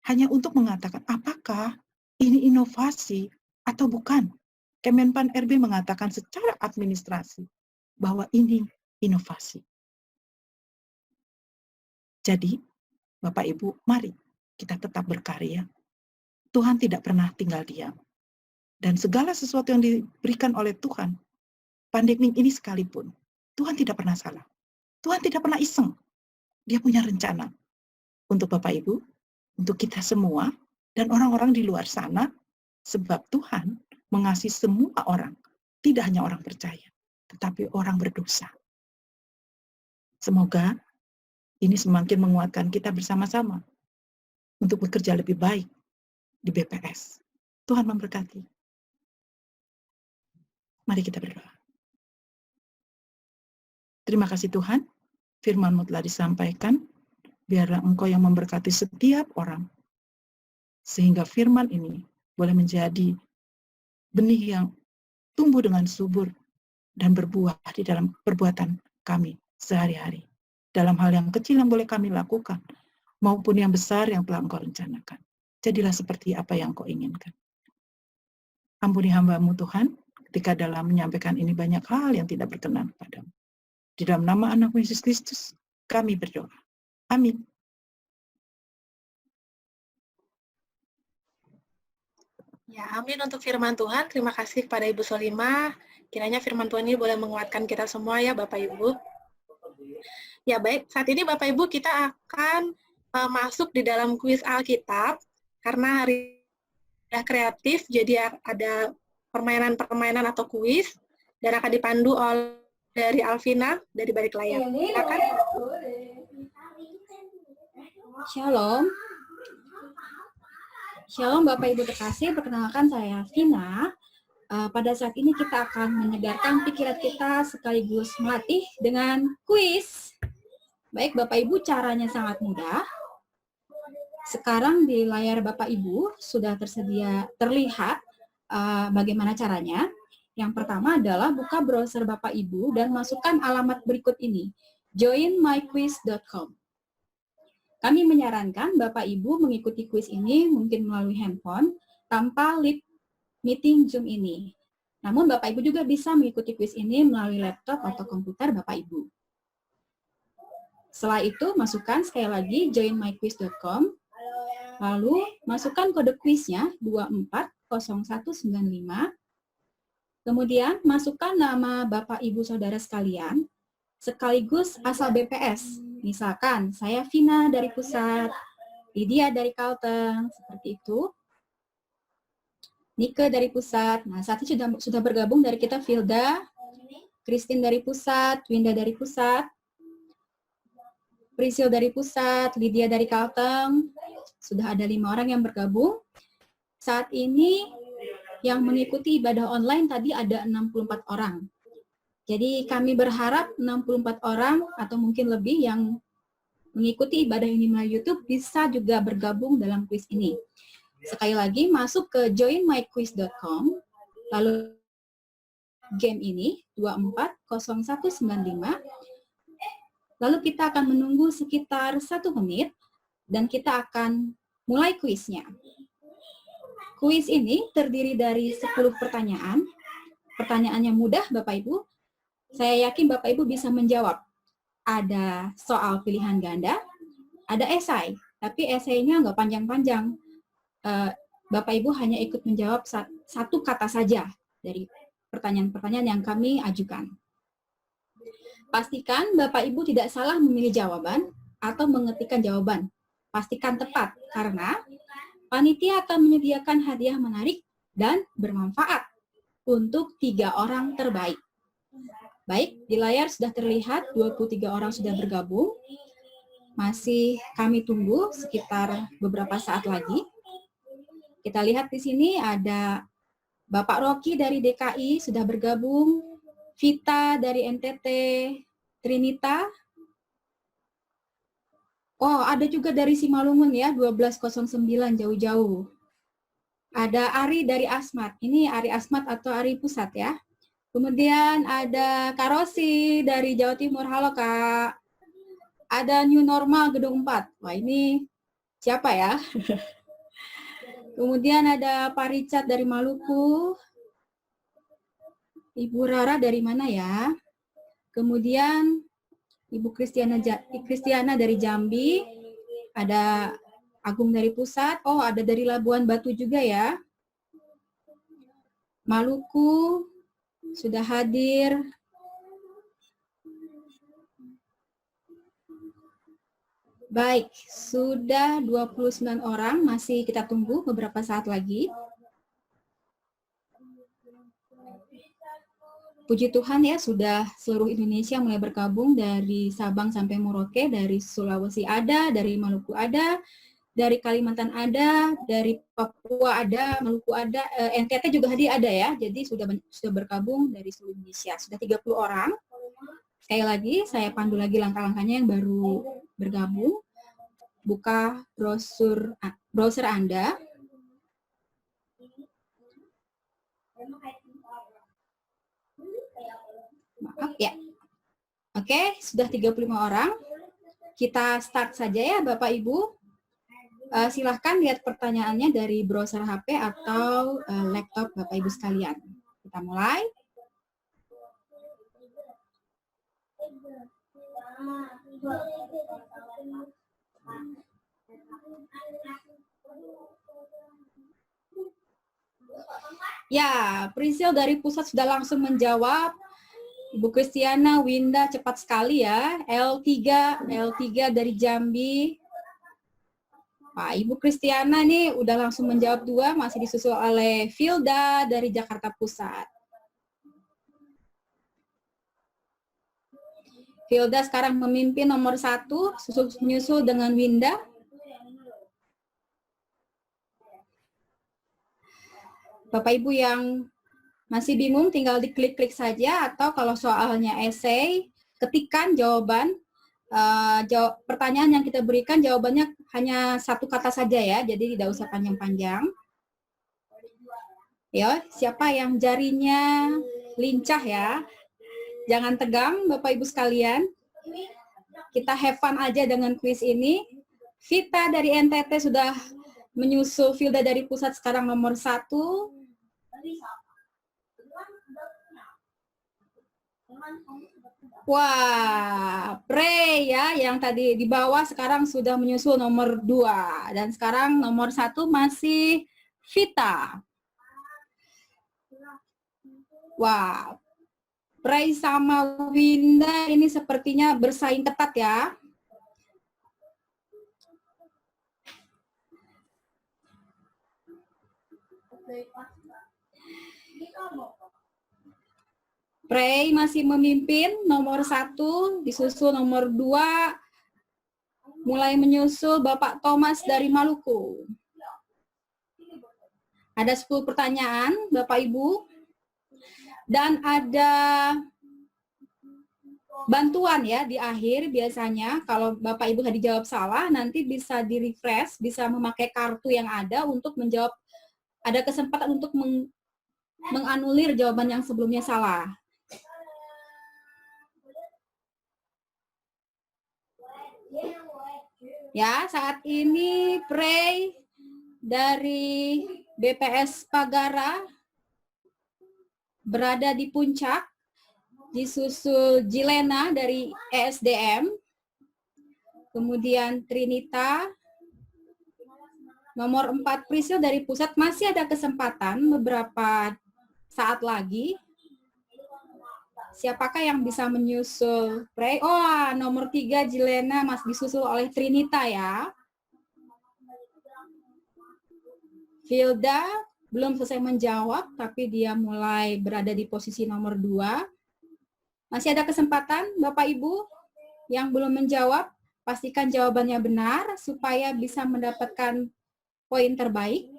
hanya untuk mengatakan apakah ini inovasi atau bukan. Kemenpan RB mengatakan secara administrasi bahwa ini inovasi. Jadi, Bapak Ibu, mari kita tetap berkarya. Tuhan tidak pernah tinggal diam. Dan segala sesuatu yang diberikan oleh Tuhan, pandemi ini sekalipun, Tuhan tidak pernah salah. Tuhan tidak pernah iseng. Dia punya rencana untuk Bapak Ibu, untuk kita semua, dan orang-orang di luar sana, sebab Tuhan mengasihi semua orang, tidak hanya orang percaya, tetapi orang berdosa. Semoga ini semakin menguatkan kita bersama-sama untuk bekerja lebih baik di BPS. Tuhan memberkati. Mari kita berdoa. Terima kasih Tuhan, firman-Mu telah disampaikan, biarlah Engkau yang memberkati setiap orang, sehingga firman ini boleh menjadi benih yang tumbuh dengan subur dan berbuah di dalam perbuatan kami sehari-hari. Dalam hal yang kecil yang boleh kami lakukan, maupun yang besar yang telah Engkau rencanakan. Jadilah seperti apa yang Engkau inginkan. Ampuni hamba-Mu Tuhan, ketika dalam menyampaikan ini banyak hal yang tidak berkenan kepadamu. Di dalam nama anak-Mu Yesus Kristus, kami berdoa. Amin. Ya, amin untuk firman Tuhan. Terima kasih kepada Ibu Solimah. Kiranya firman Tuhan ini boleh menguatkan kita semua ya Bapak Ibu. Ya baik, saat ini Bapak Ibu kita akan masuk di dalam kuis Alkitab. Karena hari sudah kreatif, jadi ada permainan-permainan atau kuis. Dan akan dipandu oleh dari Alvina dari balik layar. Silakan. Shalom. Shalom Bapak Ibu terkasih, perkenalkan saya Vina. Pada saat ini kita akan menyegarkan pikiran kita sekaligus melatih dengan kuis. Baik Bapak Ibu, caranya sangat mudah. Sekarang di layar Bapak Ibu sudah terlihat bagaimana caranya. Yang pertama adalah buka browser Bapak Ibu dan masukkan alamat berikut ini, joinmyquiz.com. Kami menyarankan Bapak Ibu mengikuti kuis ini mungkin melalui handphone tanpa live meeting Zoom ini. Namun Bapak Ibu juga bisa mengikuti kuis ini melalui laptop atau komputer Bapak Ibu. Setelah itu masukkan sekali lagi joinmyquiz.com. Lalu masukkan kode kuisnya 240195. Kemudian masukkan nama Bapak Ibu Saudara sekalian sekaligus asal BPS. Misalkan, saya Vina dari Pusat, Lydia dari Kalteng, seperti itu. Nike dari Pusat. Nah, saat ini sudah bergabung dari kita Filda, Christine dari Pusat, Winda dari Pusat, Prisil dari Pusat, Lydia dari Kalteng. Sudah ada 5 orang yang bergabung. Saat ini yang mengikuti ibadah online tadi ada 64 orang. Jadi kami berharap 64 orang atau mungkin lebih yang mengikuti ibadah ini melalui YouTube bisa juga bergabung dalam kuis ini. Sekali lagi masuk ke joinmyquiz.com, lalu game ini 240195, lalu kita akan menunggu sekitar 1 menit dan kita akan mulai kuisnya. Kuis ini terdiri dari 10 pertanyaan. Pertanyaannya mudah Bapak Ibu. Saya yakin Bapak Ibu bisa menjawab. Ada soal pilihan ganda, ada esai, tapi esainya nggak panjang-panjang. Bapak Ibu hanya ikut menjawab satu kata saja dari pertanyaan-pertanyaan yang kami ajukan. Pastikan Bapak Ibu tidak salah memilih jawaban atau mengetikkan jawaban. Pastikan tepat, karena panitia akan menyediakan hadiah menarik dan bermanfaat untuk 3 orang terbaik. Baik, di layar sudah terlihat 23 orang sudah bergabung. Masih kami tunggu sekitar beberapa saat lagi. Kita lihat di sini ada Bapak Rocky dari DKI sudah bergabung, Vita dari NTT, Trinita. Oh, ada juga dari Simalungun ya, 1209 jauh-jauh. Ada Ari dari Asmat. Ini Ari Asmat atau Ari Pusat ya. Kemudian ada Kak Rosi dari Jawa Timur. Halo Kak. Ada New Normal Gedung 4. Wah ini siapa ya? Kemudian ada Pak Richard dari Maluku. Ibu Rara dari mana ya? Kemudian Ibu Kristiana dari Jambi, ada Agung dari Pusat, oh ada dari Labuan Batu juga ya. Maluku sudah hadir. Baik, sudah 29 orang, masih kita tunggu beberapa saat lagi. Puji Tuhan ya, sudah seluruh Indonesia mulai bergabung dari Sabang sampai Merauke, dari Sulawesi ada, dari Maluku ada, dari Kalimantan ada, dari Papua ada, Maluku ada, NTT juga ada ya. Jadi sudah bergabung dari seluruh Indonesia. Sudah 30 orang. Sekali lagi saya pandu lagi langkah-langkahnya yang baru bergabung. Buka browser Anda. Maaf ya. Oke, sudah 35 orang. Kita start saja ya Bapak Ibu. Silahkan lihat pertanyaannya dari browser HP atau laptop Bapak Ibu sekalian. Kita mulai. Ya, Priscil dari Pusat sudah langsung menjawab. Ibu Kristiana, Winda cepat sekali ya. L3 dari Jambi. Pak, Ibu Kristiana nih udah langsung menjawab 2, masih disusul oleh Filda dari Jakarta Pusat. Filda sekarang memimpin nomor 1, menyusul dengan Winda. Bapak Ibu yang masih bingung tinggal diklik-klik saja, atau kalau soalnya esai, ketikkan jawaban. Pertanyaan yang kita berikan jawabannya hanya 1 kata saja ya, jadi tidak usah panjang-panjang. Ya, siapa yang jarinya lincah ya, jangan tegang Bapak Ibu sekalian. Kita have fun aja dengan kuis ini. Vita dari NTT sudah menyusul Filda dari Pusat sekarang nomor 1. Wah, Prey ya, yang tadi di bawah sekarang sudah menyusul nomor 2. Dan sekarang nomor 1 masih Vita. Wah, Prey sama Winda ini sepertinya bersaing ketat ya. Prey masih memimpin nomor 1, disusul nomor 2, mulai menyusul Bapak Thomas dari Maluku. Ada 10 pertanyaan Bapak Ibu, dan ada bantuan ya di akhir biasanya. Kalau Bapak Ibu tadi jawab salah, nanti bisa di-refresh, bisa memakai kartu yang ada untuk menjawab, ada kesempatan untuk menganulir jawaban yang sebelumnya salah. Ya, saat ini Prey dari BPS Pagara berada di puncak, disusul Jilena dari ESDM, kemudian Trinita, nomor 4 Priscil dari Pusat. Masih ada kesempatan beberapa saat lagi. Siapakah yang bisa menyusul Prey? Oh, nomor 3 Jilena masih disusul oleh Trinita ya. Filda belum selesai menjawab, tapi dia mulai berada di posisi nomor 2. Masih ada kesempatan, Bapak Ibu yang belum menjawab, pastikan jawabannya benar supaya bisa mendapatkan poin terbaik.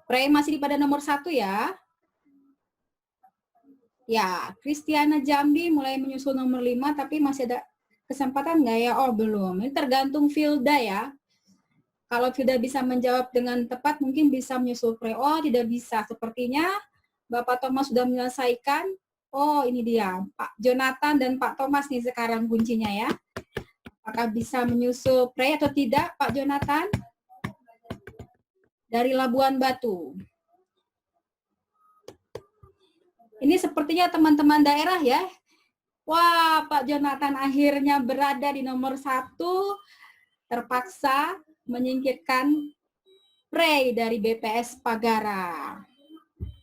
Prey masih pada nomor 1 ya. Ya, Kristiana Jambi mulai menyusul nomor 5, tapi masih ada kesempatan nggak ya? Oh, belum. Ini tergantung Filda ya. Kalau Filda bisa menjawab dengan tepat, mungkin bisa menyusul Prey. Oh, tidak bisa. Sepertinya Bapak Thomas sudah menyelesaikan. Oh, ini dia. Pak Jonathan dan Pak Thomas nih sekarang kuncinya ya. Apakah bisa menyusul Prey atau tidak, Pak Jonathan? Dari Labuan Batu. Ini sepertinya teman-teman daerah ya. Wah, Pak Jonathan akhirnya berada di nomor 1, terpaksa menyingkirkan Pray dari BPS Pagara.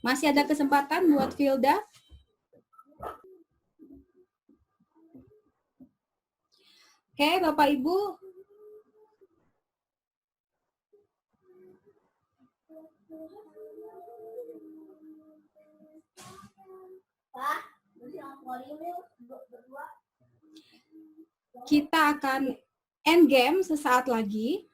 Masih ada kesempatan buat Filda. Oke, Bapak Ibu. Kita akan end game sesaat lagi.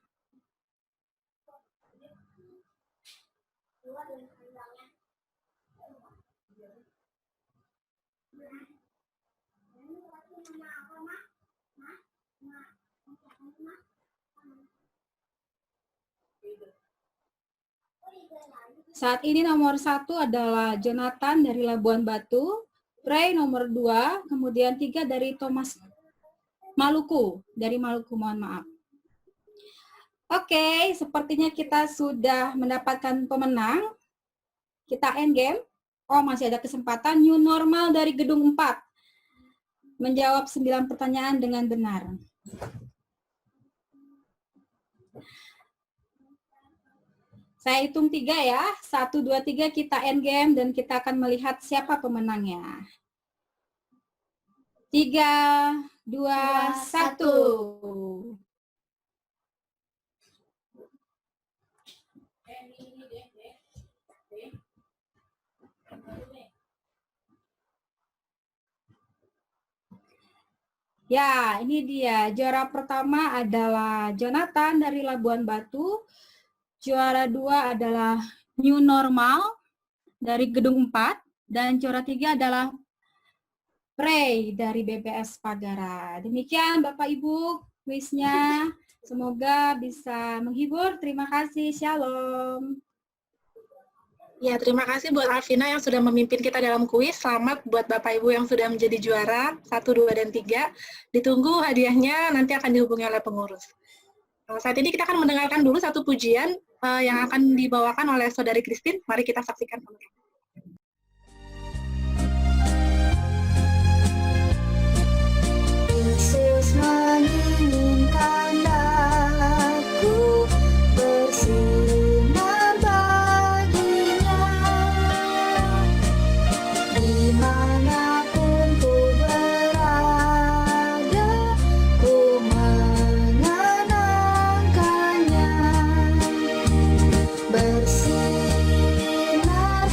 Saat ini nomor 1 adalah Jonathan dari Labuan Batu, Pray nomor 2, kemudian 3 dari Thomas Maluku, dari Maluku, mohon maaf. Oke, sepertinya kita sudah mendapatkan pemenang. Kita end game. Oh, masih ada kesempatan. New Normal dari Gedung 4. Menjawab 9 pertanyaan dengan benar. Saya hitung 3 ya. 1, 2, 3 kita end game dan kita akan melihat siapa pemenangnya. 3, 2, 1. Ya, ini dia. Juara pertama adalah Jonathan dari Labuan Batu. Juara 2 adalah New Normal dari Gedung 4. Dan juara 3 adalah Pray dari BPS Pagara. Demikian Bapak Ibu kuisnya. Semoga bisa menghibur. Terima kasih. Shalom. Ya, terima kasih buat Alvina yang sudah memimpin kita dalam kuis. Selamat buat Bapak Ibu yang sudah menjadi juara 1, 2, dan 3. Ditunggu hadiahnya, nanti akan dihubungi oleh pengurus. Saat ini kita akan mendengarkan dulu satu pujian yang akan dibawakan oleh Saudari Christine. Mari kita saksikan sama-sama. Yesus menginginkan aku bersinar baginya, dimanapun ku berada, ku mengenangkannya, bersinar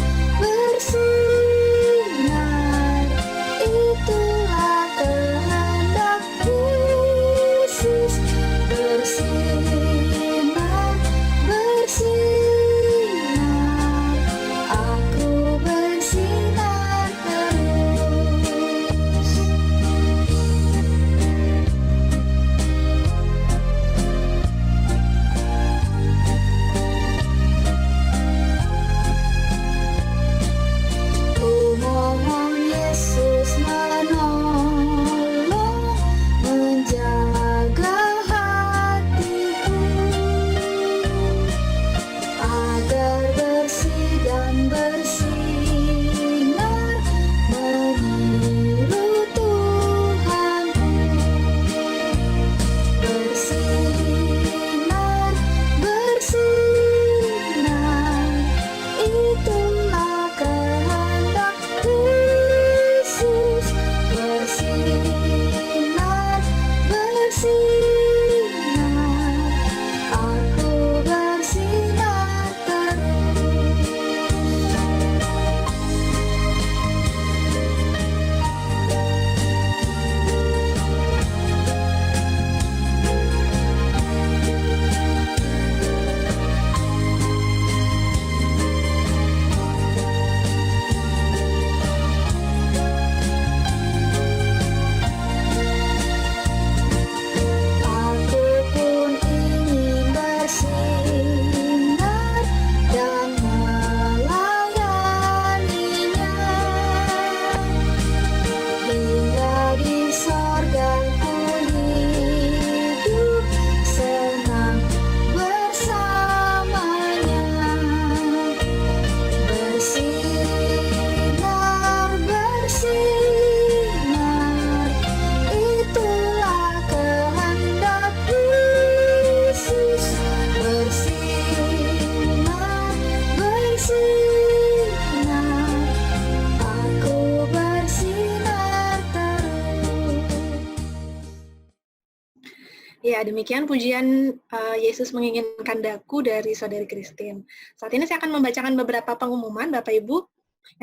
Ya, demikian pujian Yesus menginginkan daku dari Saudari Christine. Saat ini saya akan membacakan beberapa pengumuman, Bapak Ibu.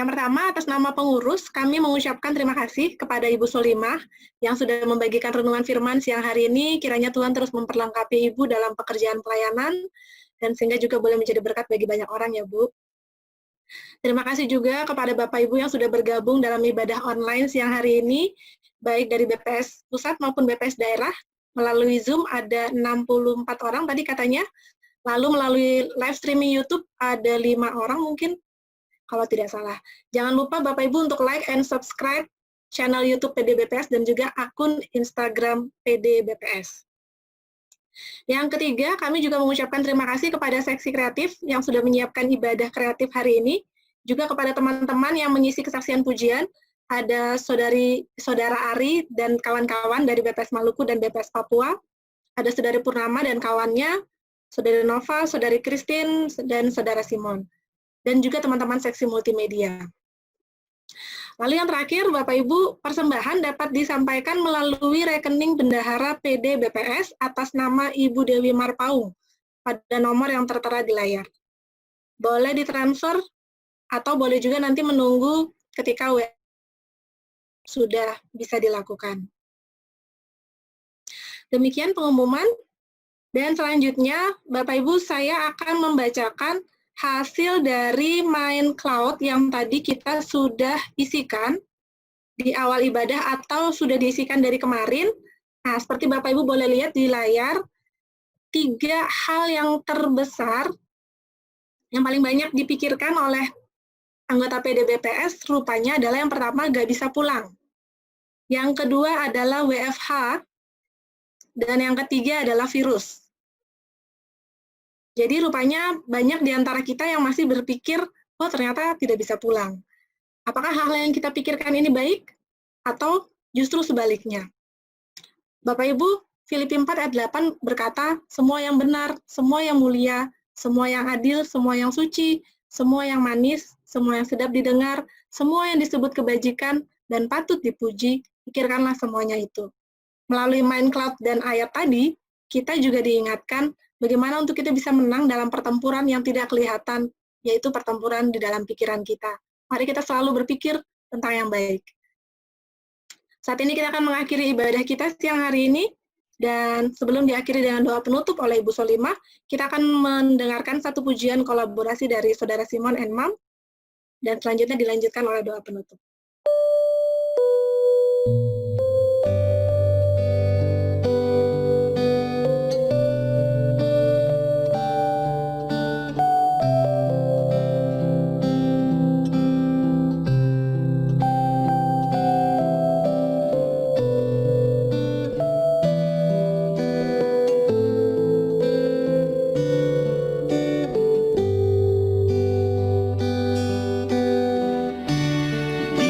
Yang pertama, atas nama pengurus, kami mengucapkan terima kasih kepada Ibu Solimah yang sudah membagikan renungan firman siang hari ini. Kiranya Tuhan terus memperlengkapi Ibu dalam pekerjaan pelayanan, dan sehingga juga boleh menjadi berkat bagi banyak orang ya, Bu. Terima kasih juga kepada Bapak Ibu yang sudah bergabung dalam ibadah online siang hari ini, baik dari BPS Pusat maupun BPS Daerah. Melalui Zoom ada 64 orang tadi katanya, lalu melalui live streaming YouTube ada 5 orang mungkin, kalau tidak salah. Jangan lupa Bapak Ibu untuk like and subscribe channel YouTube PD BPS dan juga akun Instagram PD BPS. Yang ketiga, kami juga mengucapkan terima kasih kepada Seksi Kreatif yang sudah menyiapkan ibadah kreatif hari ini, juga kepada teman-teman yang mengisi kesaksian pujian, ada Saudara Ari dan kawan-kawan dari BPS Maluku dan BPS Papua, ada Saudari Purnama dan kawannya, Saudari Nova, Saudari Christine, dan Saudara Simon, dan juga teman-teman seksi multimedia. Lalu yang terakhir, Bapak Ibu, persembahan dapat disampaikan melalui rekening bendahara PD BPS atas nama Ibu Dewi Marpaung pada nomor yang tertera di layar. Boleh ditransfer atau boleh juga nanti menunggu ketika sudah bisa dilakukan. Demikian pengumuman, dan selanjutnya Bapak Ibu saya akan membacakan hasil dari main cloud yang tadi kita sudah isikan di awal ibadah atau sudah diisikan dari kemarin. Nah, seperti Bapak Ibu boleh lihat di layar, 3 hal yang terbesar yang paling banyak dipikirkan oleh anggota PD BPS rupanya adalah yang pertama nggak bisa pulang. Yang kedua adalah WFH, dan yang ketiga adalah virus. Jadi rupanya banyak di antara kita yang masih berpikir, oh ternyata tidak bisa pulang. Apakah hal yang kita pikirkan ini baik? Atau justru sebaliknya? Bapak Ibu, Filipi 4 ayat 8 berkata, semua yang benar, semua yang mulia, semua yang adil, semua yang suci, semua yang manis, semua yang sedap didengar, semua yang disebut kebajikan dan patut dipuji, pikirkanlah semuanya itu. Melalui main cloud dan ayat tadi, kita juga diingatkan bagaimana untuk kita bisa menang dalam pertempuran yang tidak kelihatan, yaitu pertempuran di dalam pikiran kita. Mari kita selalu berpikir tentang yang baik. Saat ini kita akan mengakhiri ibadah kita siang hari ini, dan sebelum diakhiri dengan doa penutup oleh Ibu Solimah, kita akan mendengarkan satu pujian kolaborasi dari Saudara Simon and Mom, dan selanjutnya dilanjutkan oleh doa penutup. Di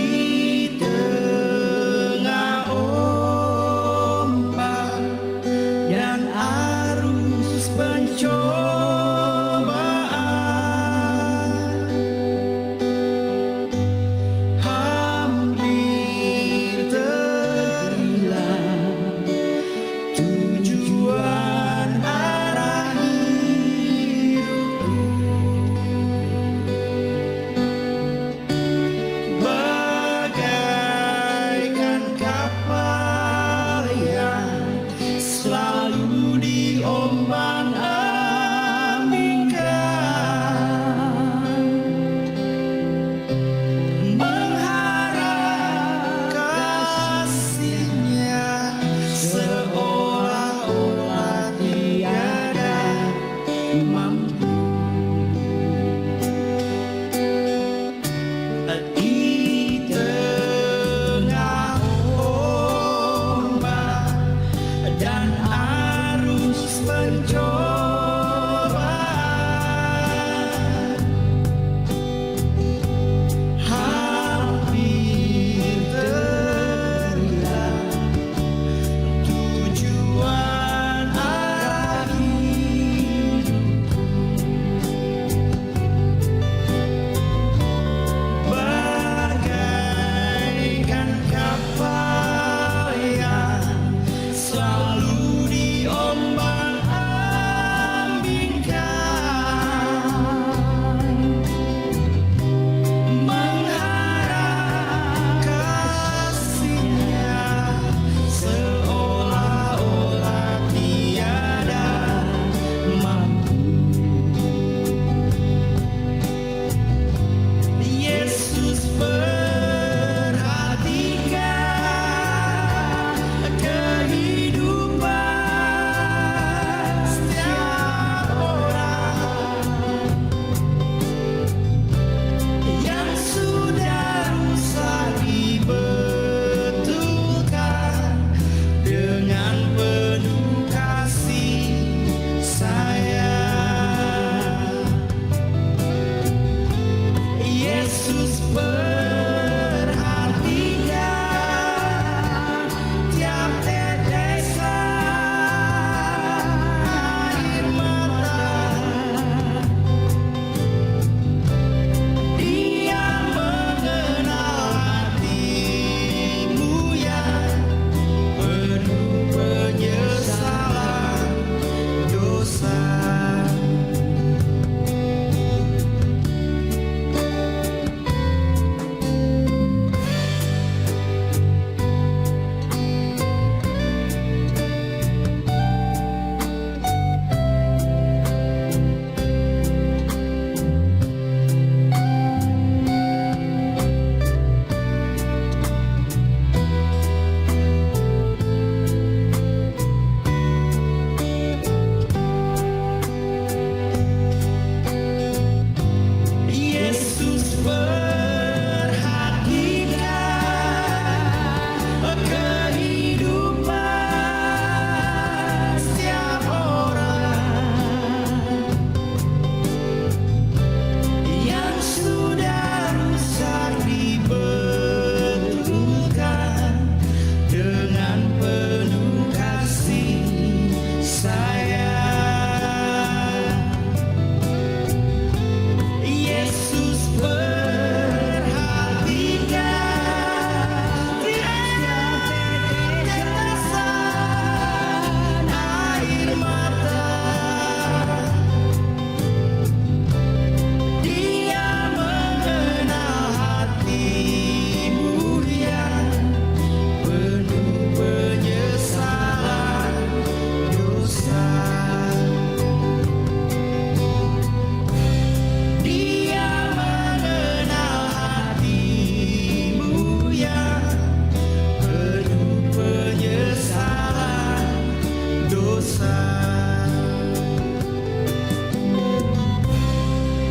dosa.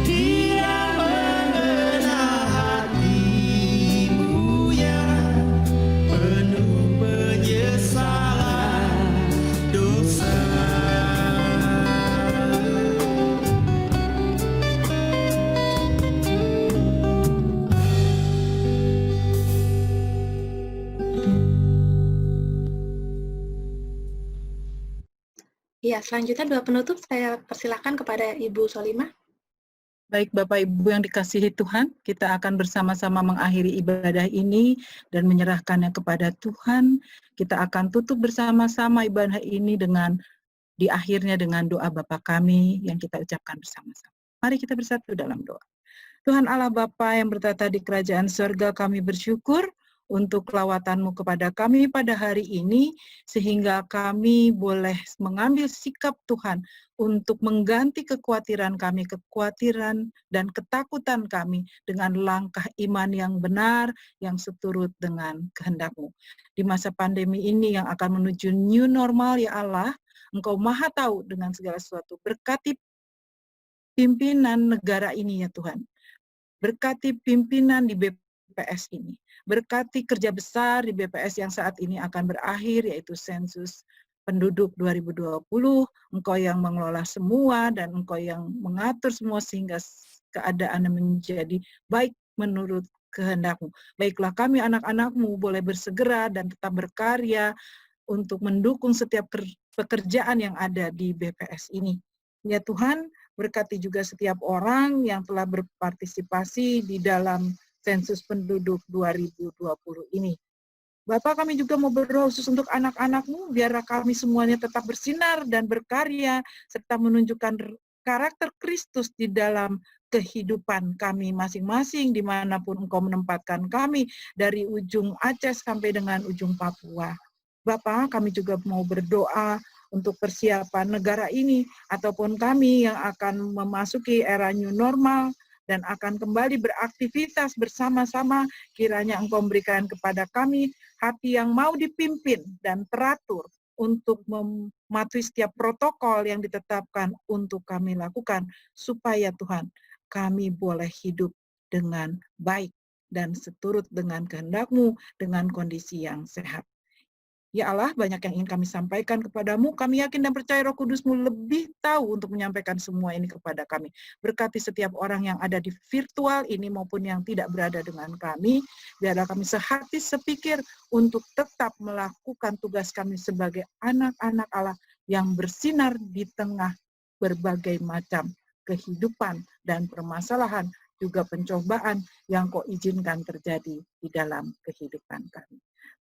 Dia mengenal hatimu yang penuh penyesalan dosa. Ya, selanjutnya doa penutup saya persilakan kepada Ibu Solimah. Baik Bapak Ibu yang dikasihi Tuhan, kita akan bersama-sama mengakhiri ibadah ini dan menyerahkannya kepada Tuhan. Kita akan tutup bersama-sama ibadah ini dengan di akhirnya dengan doa Bapa kami yang kita ucapkan bersama-sama. Mari kita bersatu dalam doa. Tuhan Allah Bapa yang bertata di kerajaan surga, kami bersyukur untuk lawatan-Mu kepada kami pada hari ini, sehingga kami boleh mengambil sikap Tuhan untuk mengganti kekhawatiran kami, kekhawatiran dan ketakutan kami dengan langkah iman yang benar, yang seturut dengan kehendak-Mu. Di masa pandemi ini yang akan menuju new normal, ya Allah, Engkau Maha tahu dengan segala sesuatu. Berkati pimpinan negara ini ya Tuhan. Berkati pimpinan di BPS ini. Berkati kerja besar di BPS yang saat ini akan berakhir, yaitu sensus penduduk 2020. Engkau yang mengelola semua dan Engkau yang mengatur semua sehingga keadaan menjadi baik menurut kehendak-Mu. Baiklah kami anak-anak-Mu boleh bersegera dan tetap berkarya untuk mendukung setiap pekerjaan yang ada di BPS ini. Ya Tuhan, berkati juga setiap orang yang telah berpartisipasi di dalam sensus penduduk 2020 ini. Bapak, kami juga mau berdoa khusus untuk anak-anak-Mu, biarlah kami semuanya tetap bersinar dan berkarya, serta menunjukkan karakter Kristus di dalam kehidupan kami masing-masing, dimanapun Engkau menempatkan kami, dari ujung Aceh sampai dengan ujung Papua. Bapak, kami juga mau berdoa untuk persiapan negara ini, ataupun kami yang akan memasuki era new normal, dan akan kembali beraktivitas bersama-sama, kiranya Engkau memberikan kepada kami hati yang mau dipimpin dan teratur untuk mematuhi setiap protokol yang ditetapkan untuk kami lakukan, supaya Tuhan, kami boleh hidup dengan baik dan seturut dengan kehendak-Mu dengan kondisi yang sehat. Ya Allah, banyak yang ingin kami sampaikan kepadamu. Kami yakin dan percaya Roh Kudus-Mu lebih tahu untuk menyampaikan semua ini kepada kami. Berkati setiap orang yang ada di virtual ini maupun yang tidak berada dengan kami. Biarlah kami sehati sepikir untuk tetap melakukan tugas kami sebagai anak-anak Allah yang bersinar di tengah berbagai macam kehidupan dan permasalahan, juga pencobaan yang Kau izinkan terjadi di dalam kehidupan kami.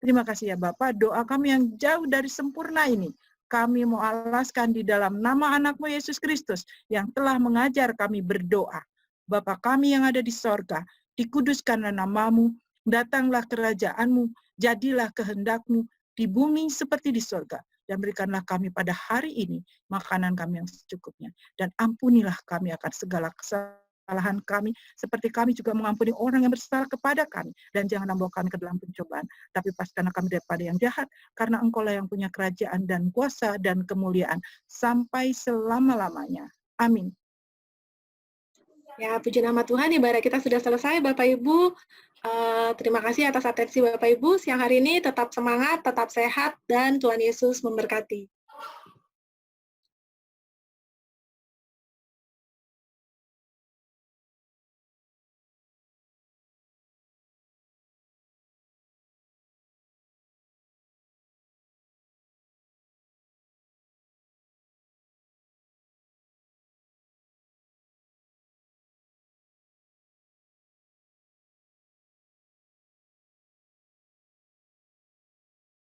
Terima kasih ya Bapak, doa kami yang jauh dari sempurna ini, kami mau alaskan di dalam nama anak-Mu Yesus Kristus yang telah mengajar kami berdoa. Bapa kami yang ada di sorga, dikuduskanlah nama-Mu, datanglah kerajaan-Mu, jadilah kehendak-Mu di bumi seperti di sorga. Dan berikanlah kami pada hari ini makanan kami yang secukupnya. Dan ampunilah kami akan segala kesalahan kami, seperti kami juga mengampuni orang yang bersalah kepada kami. Dan jangan membawa kami ke dalam pencobaan, tapi pastikanlah kami daripada yang jahat, karena Engkau lah yang punya kerajaan dan kuasa dan kemuliaan sampai selama-lamanya. Amin. Ya, puji nama Tuhan, ibadah kita sudah selesai, Bapak Ibu. Terima kasih atas atensi Bapak Ibu. Siang hari ini tetap semangat, tetap sehat, dan Tuhan Yesus memberkati.